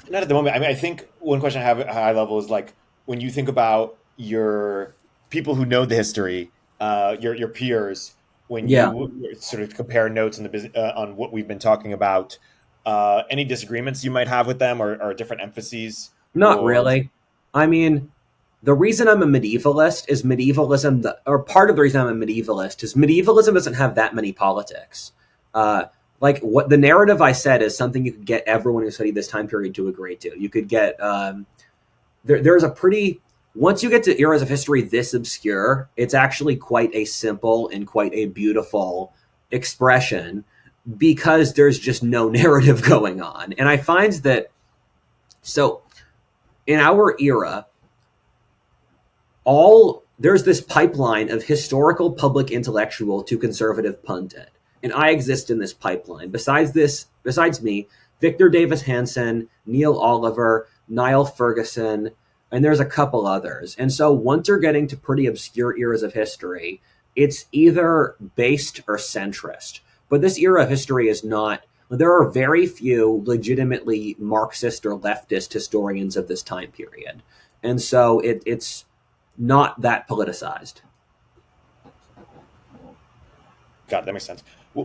Not at the moment. I mean, I think one question I have at a high level is like when you think about your people who know the history, your peers, when Yeah, you sort of compare notes in on what we've been talking about, any disagreements you might have with them, or different emphases, not or really. I mean, the reason I'm a medievalist is or part of the reason I'm a medievalist is medievalism doesn't have that many politics. Like what the narrative I said is something you could get everyone who studied this time period to agree to. You could get there's a pretty once you get to eras of history this obscure, it's actually quite a simple and quite a beautiful expression because there's just no narrative going on. And I find that so in our era, all there's this pipeline of historical public intellectual to conservative pundit, and I exist in this pipeline. Besides me, Victor Davis Hanson, Neil Oliver, Niall Ferguson, and there's a couple others. And so once you're getting to pretty obscure eras of history, it's either based or centrist. But this era of history is not. There are very few legitimately Marxist or leftist historians of this time period, and so it's not that politicized. Got it. That makes sense.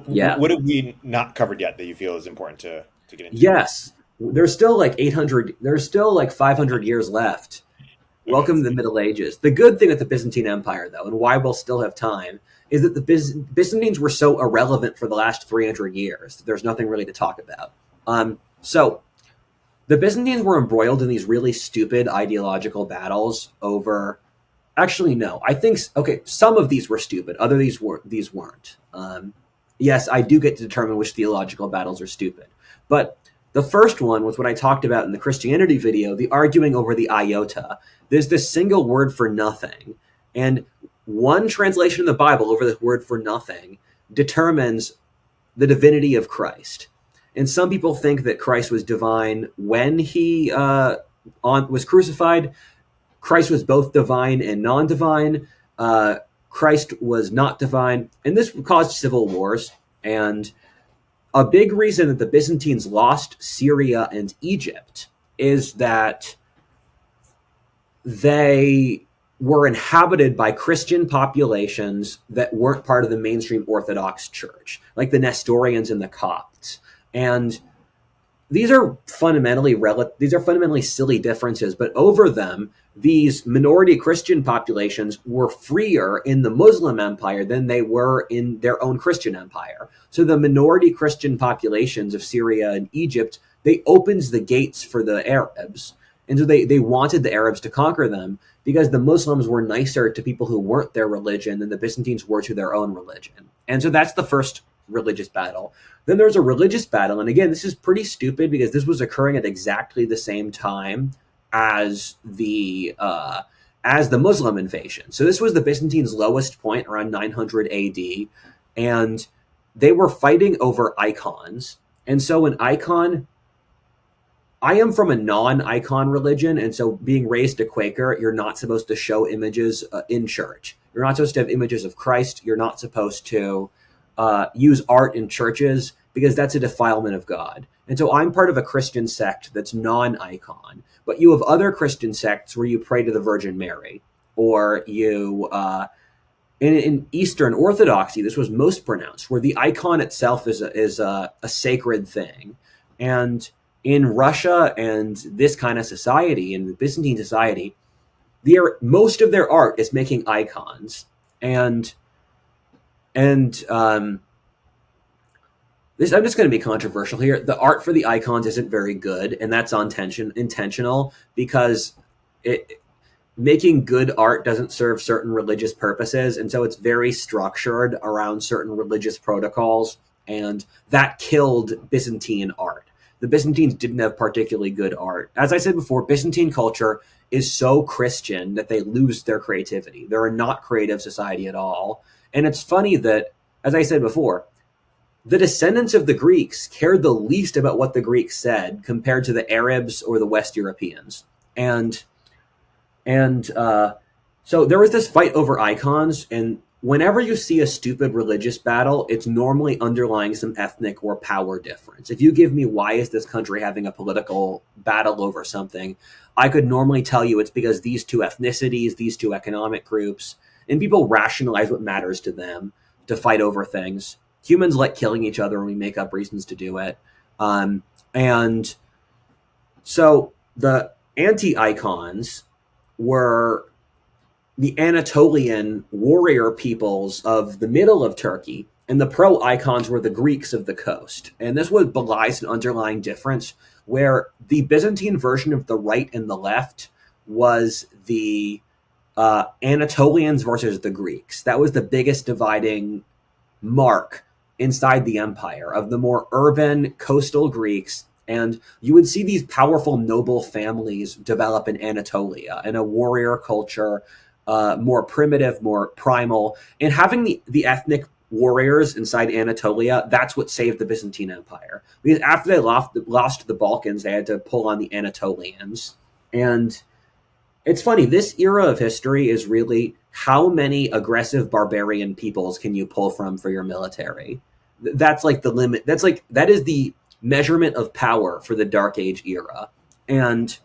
Yeah. What have we not covered yet that you feel is important to get into? Yes. There's still like 800. There's still like 500 years left. Okay. Welcome to the Middle Ages. The good thing with the Byzantine Empire, though, and why we'll still have time, is that the Byzantines were so irrelevant for the last 300 years that there's nothing really to talk about. So the Byzantines were embroiled in these really stupid ideological battles over. Actually, no. I think okay. Some of these were stupid. Other these weren't. Yes, I do get to determine which theological battles are stupid, but the first one was what I talked about in the Christianity video, the arguing over the iota. There's this single word for nothing, and one translation of the Bible over the word for nothing determines the divinity of Christ. And some people think that Christ was divine when he was crucified. Christ was both divine and non-divine. Christ was not divine, and this caused civil wars. And a big reason that the Byzantines lost Syria and Egypt is that they were inhabited by Christian populations that weren't part of the mainstream Orthodox Church, like the Nestorians and the Copts. And these are fundamentally silly differences, but over them, these minority Christian populations were freer in the Muslim empire than they were in their own Christian empire. So the minority Christian populations of Syria and Egypt, they opened the gates for the Arabs. And so they wanted the Arabs to conquer them because the Muslims were nicer to people who weren't their religion than the Byzantines were to their own religion. And so that's the first religious battle. Then there's a religious battle, and again, this is pretty stupid because this was occurring at exactly the same time as the Muslim invasion. So this was the Byzantines' lowest point around 900 AD, and they were fighting over icons. And so an icon, I am from a non-icon religion, and so being raised a Quaker, you're not supposed to show images in church. You're not supposed to have images of Christ. You're not supposed to use art in churches because that's a defilement of God. And so I'm part of a Christian sect that's non-icon, but you have other Christian sects where you pray to the Virgin Mary, or you, in Eastern Orthodoxy, this was most pronounced, where the icon itself is a sacred thing. And in Russia and this kind of society, in the Byzantine society, most of their art is making icons. And this, I'm just going to be controversial here. The art for the icons isn't very good, and that's intentional because making good art doesn't serve certain religious purposes, and so it's very structured around certain religious protocols, and that killed Byzantine art. The Byzantines didn't have particularly good art. As I said before, Byzantine culture is so Christian that they lose their creativity. They're a not creative society at all. And it's funny that, as I said before, the descendants of the Greeks cared the least about what the Greeks said compared to the Arabs or the West Europeans. And so there was this fight over icons, and whenever you see a stupid religious battle, it's normally underlying some ethnic or power difference. If you give me why is this country having a political battle over something, I could normally tell you it's because these two ethnicities, these two economic groups, and people rationalize what matters to them to fight over things. Humans like killing each other, and we make up reasons to do it. And so the anti-icons were the Anatolian warrior peoples of the middle of Turkey, and the pro-icons were the Greeks of the coast. And this would belies an underlying difference where the Byzantine version of the right and the left was the Anatolians versus the Greeks. That was the biggest dividing mark inside the empire, of the more urban coastal Greeks. And you would see these powerful noble families develop in Anatolia, in a warrior culture, more primitive, more primal. And having the ethnic warriors inside Anatolia, that's what saved the Byzantine Empire. Because after they lost the Balkans, they had to pull on the Anatolians. And it's funny, this era of history is really how many aggressive barbarian peoples can you pull from for your military? that's like the limit. That is the measurement of power for the Dark Age era. And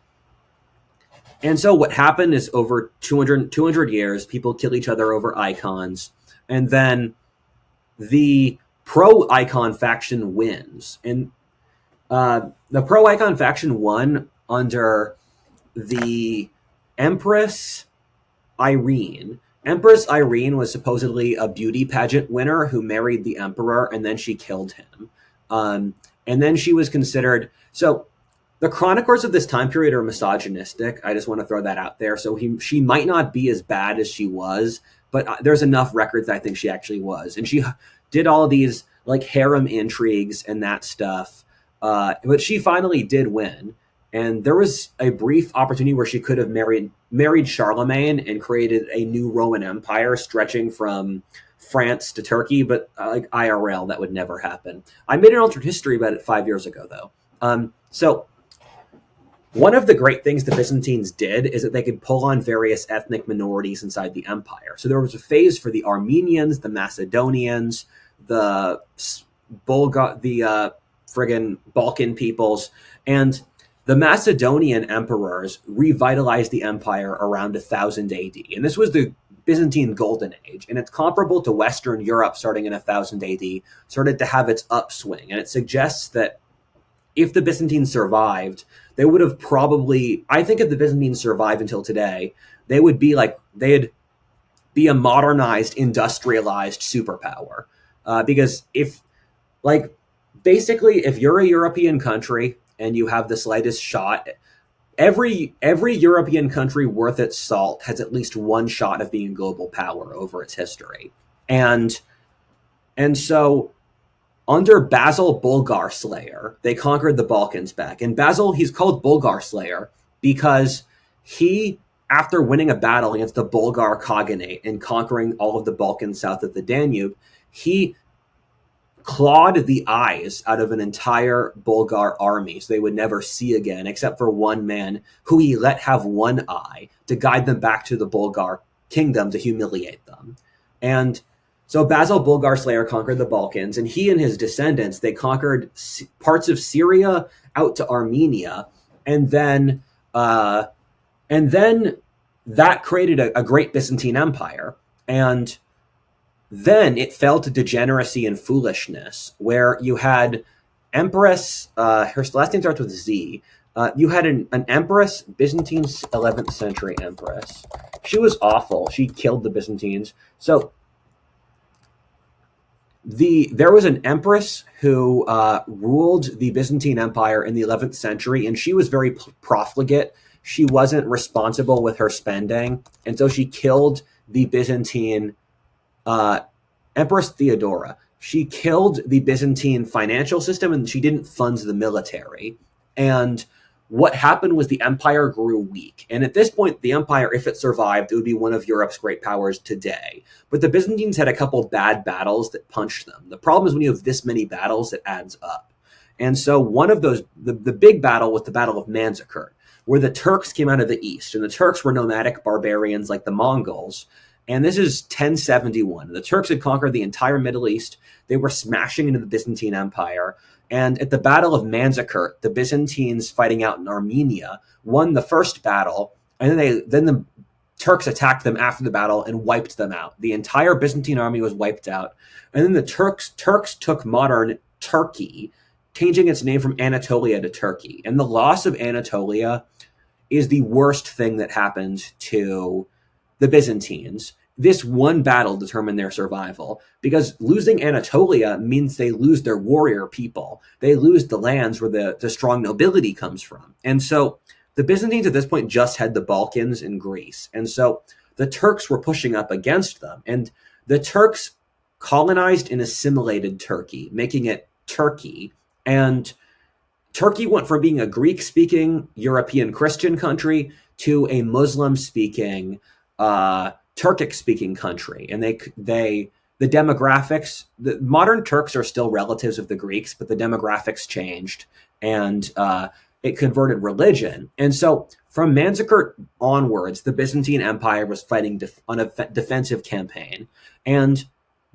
so what happened is over 200 years, people kill each other over icons. And then the pro-icon faction wins. And the pro-icon faction won under the Empress Irene. Empress Irene was supposedly a beauty pageant winner who married the emperor, and then she killed him. And then she was considered... So the chroniclers of this time period are misogynistic. I just want to throw that out there. So she might not be as bad as she was, but there's enough records that I think she actually was. And she did all these like harem intrigues and that stuff. But she finally did win. And there was a brief opportunity where she could have married Charlemagne and created a new Roman Empire stretching from France to Turkey. But like IRL, that would never happen. I made an alternate history about it 5 years ago, though. So one of the great things the Byzantines did is that they could pull on various ethnic minorities inside the empire. So there was a phase for the Armenians, the Macedonians, the friggin' Balkan peoples, and the Macedonian emperors revitalized the empire around 1000 AD. And this was the Byzantine Golden Age, and it's comparable to Western Europe starting in 1000 AD, started to have its upswing. And it suggests that if the Byzantines survived, they would have probably, I think if the Byzantines survived until today, they would be like, they'd be a modernized, industrialized superpower. Because if, like, basically, if you're a European country and you have the slightest shot, every European country worth its salt has at least one shot of being a global power over its history. And so under Basil Bulgar Slayer, they conquered the Balkans back. And Basil, he's called Bulgar Slayer because he, after winning a battle against the Bulgar Khaganate and conquering all of the Balkans south of the Danube, he clawed the eyes out of an entire Bulgar army so they would never see again, except for one man who he let have one eye to guide them back to the Bulgar kingdom to humiliate them. And so Basil Bulgar Slayer conquered the Balkans, and he and his descendants, they conquered parts of Syria out to Armenia, and then that created a great Byzantine Empire. And then it fell to degeneracy and foolishness, where you had Empress, her last name starts with Z. You had an empress, Byzantine 11th century empress. She was awful. She killed the Byzantines. So there was an empress who ruled the Byzantine Empire in the 11th century, and she was very profligate. She wasn't responsible with her spending, and so she killed the Byzantine Empress Theodora. She killed the Byzantine financial system, and she didn't fund the military. And what happened was the empire grew weak. And at this point, the empire, if it survived, it would be one of Europe's great powers today. But the Byzantines had a couple bad battles that punched them. The problem is when you have this many battles, it adds up. And so one of those, the big battle was the Battle of Manzikert, where the Turks came out of the east. And the Turks were nomadic barbarians like the Mongols. And this is 1071. The Turks had conquered the entire Middle East. They were smashing into the Byzantine Empire. And at the Battle of Manzikert, the Byzantines fighting out in Armenia won the first battle. And then the Turks attacked them after the battle and wiped them out. The entire Byzantine army was wiped out. And then the Turks took modern Turkey, changing its name from Anatolia to Turkey. And the loss of Anatolia is the worst thing that happened to the Byzantines. This one battle determined their survival, because losing Anatolia means they lose their warrior people. They lose the lands where the strong nobility comes from. And so the Byzantines at this point just had the Balkans and Greece. And so the Turks were pushing up against them. And the Turks colonized and assimilated Turkey, making it Turkey. And Turkey went from being a Greek-speaking European Christian country to a Muslim-speaking Turkic-speaking country. And the demographics, the modern Turks are still relatives of the Greeks, but the demographics changed, and it converted religion. And so from Manzikert onwards, the Byzantine Empire was fighting on a defensive campaign. And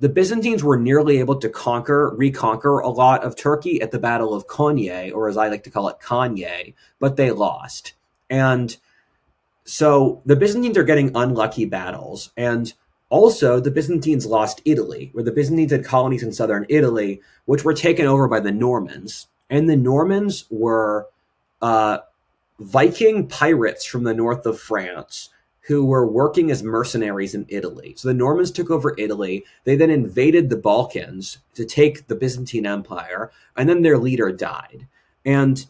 the Byzantines were nearly able to reconquer a lot of Turkey at the Battle of Konya, or as I like to call it, Kanye, but they lost. And so the Byzantines are getting unlucky battles. And also, the Byzantines lost Italy, where the Byzantines had colonies in southern Italy, which were taken over by the Normans. And the Normans were Viking pirates from the north of France who were working as mercenaries in Italy. So the Normans took over Italy. They then invaded the Balkans to take the Byzantine Empire, and then their leader died. And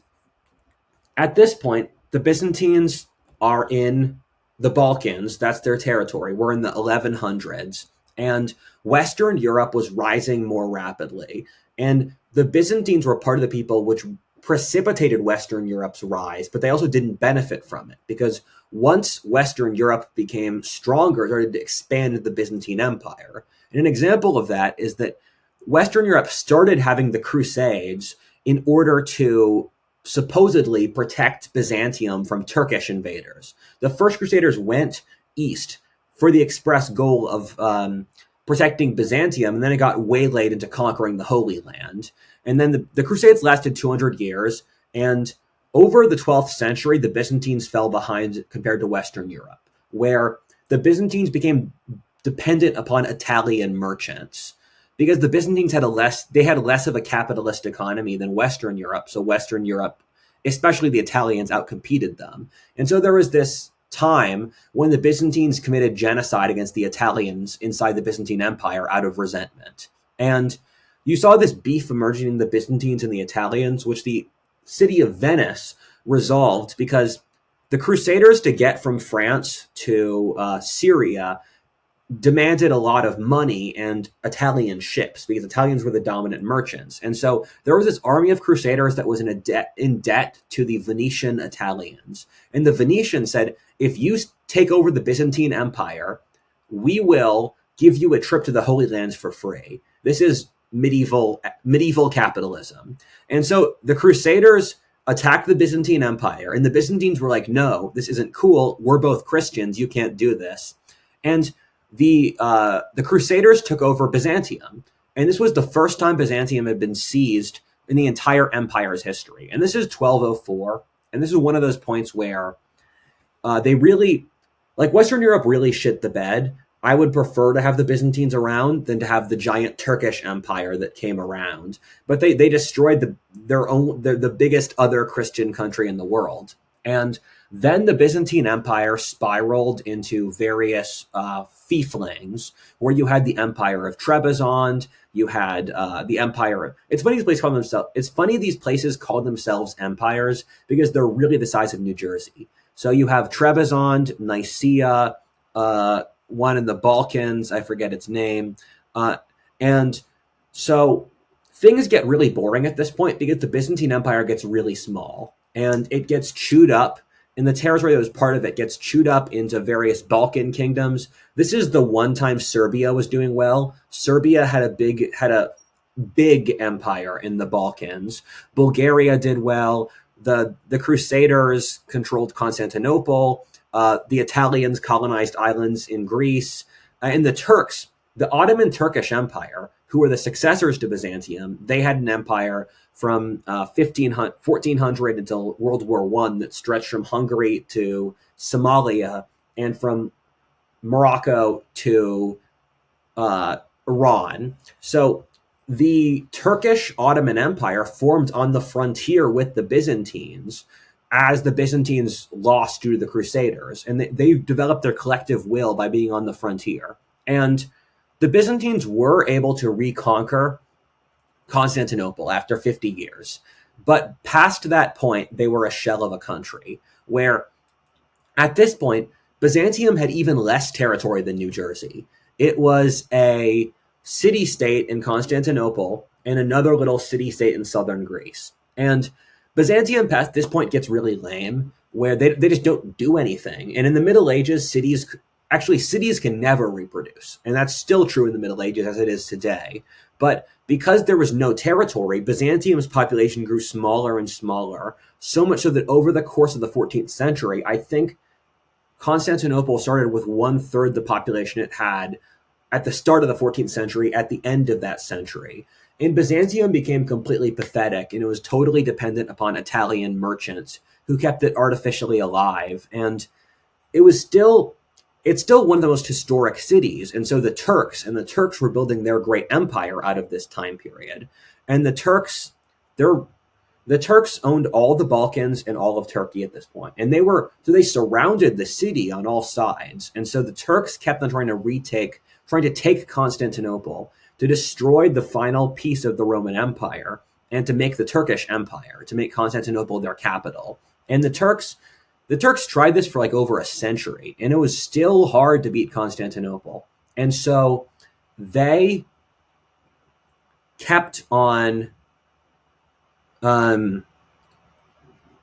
at this point, the Byzantines are in the Balkans. That's their territory. We're in the 1100s. And Western Europe was rising more rapidly. And the Byzantines were part of the people which precipitated Western Europe's rise, but they also didn't benefit from it because once Western Europe became stronger, it started to expand the Byzantine Empire. And an example of that is that Western Europe started having the Crusades in order to supposedly protect Byzantium from Turkish invaders. The first Crusaders went east for the express goal of protecting Byzantium, and then it got waylaid into conquering the Holy Land. And then the Crusades lasted 200 years, and over the 12th century, the Byzantines fell behind compared to Western Europe, where the Byzantines became dependent upon Italian merchants because the Byzantines had less of a capitalist economy than Western Europe. So Western Europe, especially the Italians, outcompeted them. And so there was this time when the Byzantines committed genocide against the Italians inside the Byzantine Empire out of resentment. And you saw this beef emerging in the Byzantines and the Italians, which the city of Venice resolved because the Crusaders, to get from France to Syria, demanded a lot of money and Italian ships because Italians were the dominant merchants. And so there was this army of Crusaders that was in debt to the Venetian Italians. And the Venetians said, if you take over the Byzantine Empire, we will give you a trip to the Holy Lands for free. This is medieval capitalism. And so the Crusaders attacked the Byzantine Empire, and the Byzantines were like, no, this isn't cool. We're both Christians. You can't do this. And the Crusaders took over Byzantium. And this was the first time Byzantium had been seized in the entire empire's history. And this is 1204. And this is one of those points where they really, like Western Europe really shit the bed. I would prefer to have the Byzantines around than to have the giant Turkish empire that came around. But they destroyed the biggest other Christian country in the world. And then the Byzantine Empire spiraled into various fieflings, where you had the Empire of Trebizond, you had the Empire. It's funny these places call themselves empires because they're really the size of New Jersey. So you have Trebizond, Nicaea, one in the Balkans, I forget its name. And so things get really boring at this point because the Byzantine Empire gets really small and it gets chewed up, and the territory that was part of it gets chewed up into various Balkan kingdoms. This is the one time Serbia was doing well. Serbia had a big empire in the Balkans. Bulgaria did well. The Crusaders controlled Constantinople. The Italians colonized islands in Greece. And the Turks, the Ottoman Turkish Empire, who were the successors to Byzantium, they had an empire from 1400 until World War I that stretched from Hungary to Somalia and from Morocco to Iran. So the Turkish Ottoman Empire formed on the frontier with the Byzantines as the Byzantines lost due to the Crusaders. And they developed their collective will by being on the frontier. And the Byzantines were able to reconquer Constantinople after 50 years. But past that point, they were a shell of a country, where at this point, Byzantium had even less territory than New Jersey. It was a city-state in Constantinople and another little city-state in southern Greece. And Byzantium past this point gets really lame, where they just don't do anything. And in the Middle Ages, cities can never reproduce. And that's still true in the Middle Ages as it is today. But because there was no territory, Byzantium's population grew smaller and smaller, so much so that over the course of the 14th century, I think Constantinople started with 1/3 the population it had at the start of the 14th century, at the end of that century. And Byzantium became completely pathetic, and it was totally dependent upon Italian merchants who kept it artificially alive. And it was still it's still one of the most historic cities. And so the Turks were building their great empire out of this time period. And they're the Turks owned all the Balkans and all of Turkey at this point. And they surrounded the city on all sides. And so the Turks kept on trying to take Constantinople, to destroy the final piece of the Roman Empire, and to make the Turkish Empire, to make Constantinople their capital. And the Turks tried this for like over a century, and it was still hard to beat Constantinople. And so they kept on.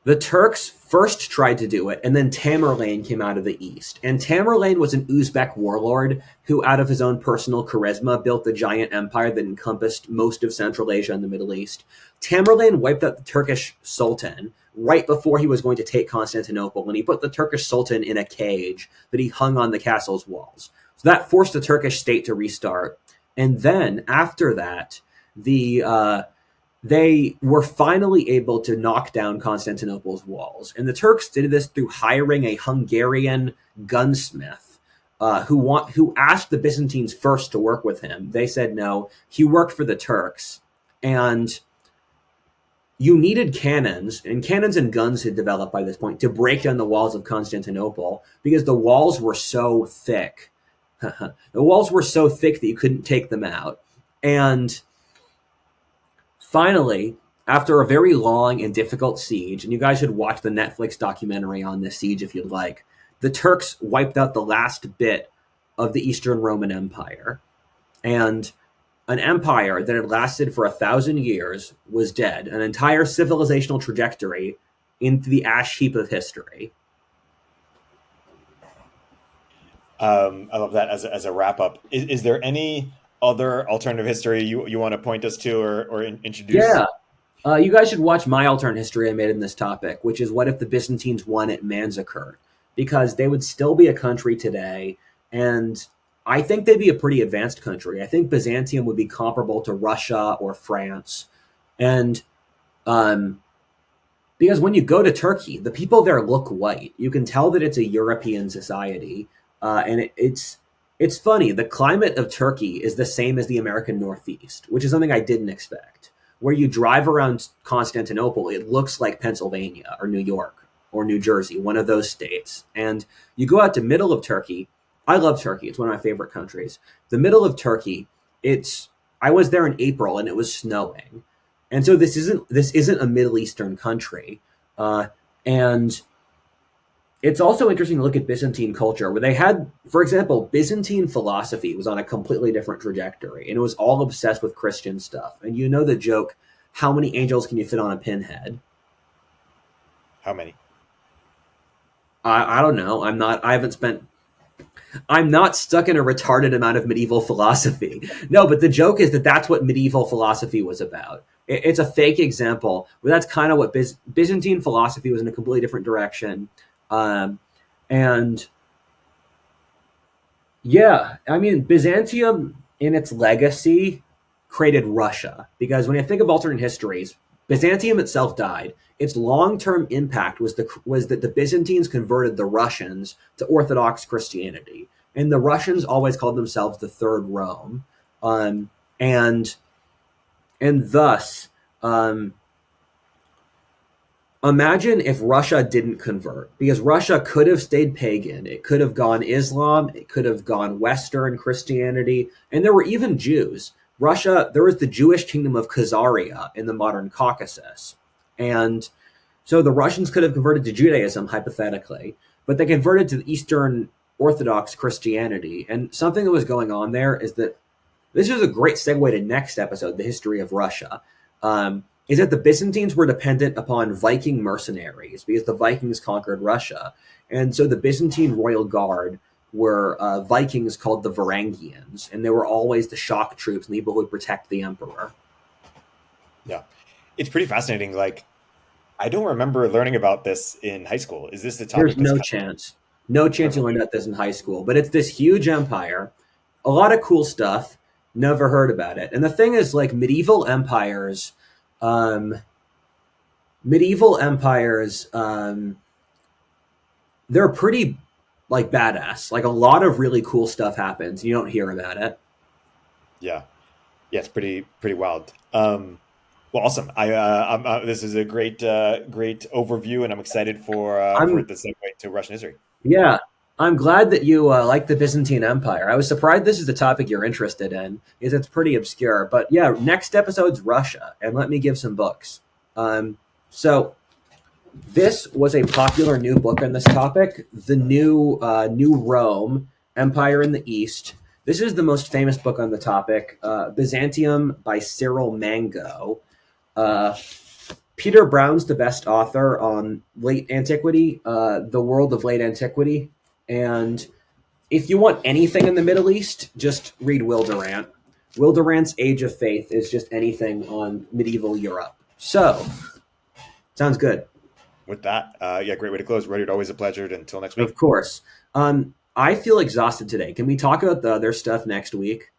The Turks first tried to do it, and then Tamerlane came out of the east. And Tamerlane was an Uzbek warlord who, out of his own personal charisma, built a giant empire that encompassed most of Central Asia and the Middle East. Tamerlane wiped out the Turkish Sultan right before he was going to take Constantinople, when he put the Turkish Sultan in a cage that he hung on the castle's walls. So that forced the Turkish state to restart. And then, after that, they were finally able to knock down Constantinople's walls. And the Turks did this through hiring a Hungarian gunsmith who asked the Byzantines first to work with him. They said no. He worked for the Turks. And you needed cannons and guns had developed by this point to break down the walls of Constantinople, because the walls were so thick. The walls were so thick that you couldn't take them out. And finally, after a very long and difficult siege, and you guys should watch the Netflix documentary on this siege if you'd like, the Turks wiped out the last bit of the Eastern Roman Empire. And an empire that had lasted for 1,000 years was dead. An entire civilizational trajectory into the ash heap of history. I love that as a wrap up. Is there any other alternative history you want to point us to or introduce? Yeah. You guys should watch my alternate history I made in this topic, which is what if the Byzantines won at Manzikert? Because they would still be a country today, and I think they'd be a pretty advanced country. I think Byzantium would be comparable to Russia or France. And because when you go to Turkey, the people there look white. You can tell that it's a European society. And it's funny. The climate of Turkey is the same as the American Northeast, which is something I didn't expect. Where you drive around Constantinople, it looks like Pennsylvania or New York or New Jersey, one of those states. And you go out to middle of Turkey. I love Turkey. It's one of my favorite countries. The middle of Turkey, I was there in April and it was snowing. And so this isn't a Middle Eastern country. And it's also interesting to look at Byzantine culture, where they had, for example, Byzantine philosophy was on a completely different trajectory, and it was all obsessed with Christian stuff. And you know the joke, how many angels can you fit on a pinhead? How many? I don't know. I'm not stuck in a retarded amount of medieval philosophy. No, but the joke is that that's what medieval philosophy was about. It's a fake example, but that's kind of what Byzantine philosophy was in a completely different direction. And yeah, I mean, Byzantium in its legacy created Russia, because when you think of alternate histories, Byzantium itself died. Its long-term impact was that the Byzantines converted the Russians to Orthodox Christianity, and the Russians always called themselves the Third Rome, and thus. Imagine if Russia didn't convert, because Russia could have stayed pagan. It could have gone Islam. It could have gone Western Christianity. And there were even Jews. There was the Jewish kingdom of Khazaria in the modern Caucasus. And so the Russians could have converted to Judaism, hypothetically, but they converted to the Eastern Orthodox Christianity. And something that was going on there is that this is a great segue to next episode, the history of Russia. Is that the Byzantines were dependent upon Viking mercenaries, because the Vikings conquered Russia. And so the Byzantine royal guard were Vikings called the Varangians, and they were always the shock troops and the people who would protect the emperor. Yeah. It's pretty fascinating. Like, I don't remember learning about this in high school. Is this the topic? There's no chance. No chance you learned about this in high school. But it's this huge empire, a lot of cool stuff. Never heard about it. And the thing is, like um, medieval empires, they're pretty like badass. Like a lot of really cool stuff happens. You don't hear about it. Yeah, yeah, it's pretty wild. Well, awesome. This is a great overview, and I'm excited for I'm the segue to Russian history. Yeah, I'm glad that you like the Byzantine Empire. I was surprised this is the topic you're interested in, because it's pretty obscure. But yeah, next episode's Russia, and let me give some books. So this was a popular new book on this topic, the New Rome Empire in the East. This is the most famous book on the topic, Byzantium by Cyril Mango. Uh, Peter Brown's the best author on late antiquity, the world of late antiquity. And if you want anything in the Middle East, just read Will Durant. Will Durant's Age of Faith is just anything on medieval Europe. So, sounds good. With that, yeah, great way to close. Rudyard, always a pleasure. Until next Of week. course. I feel exhausted today. Can we talk about the other stuff next week?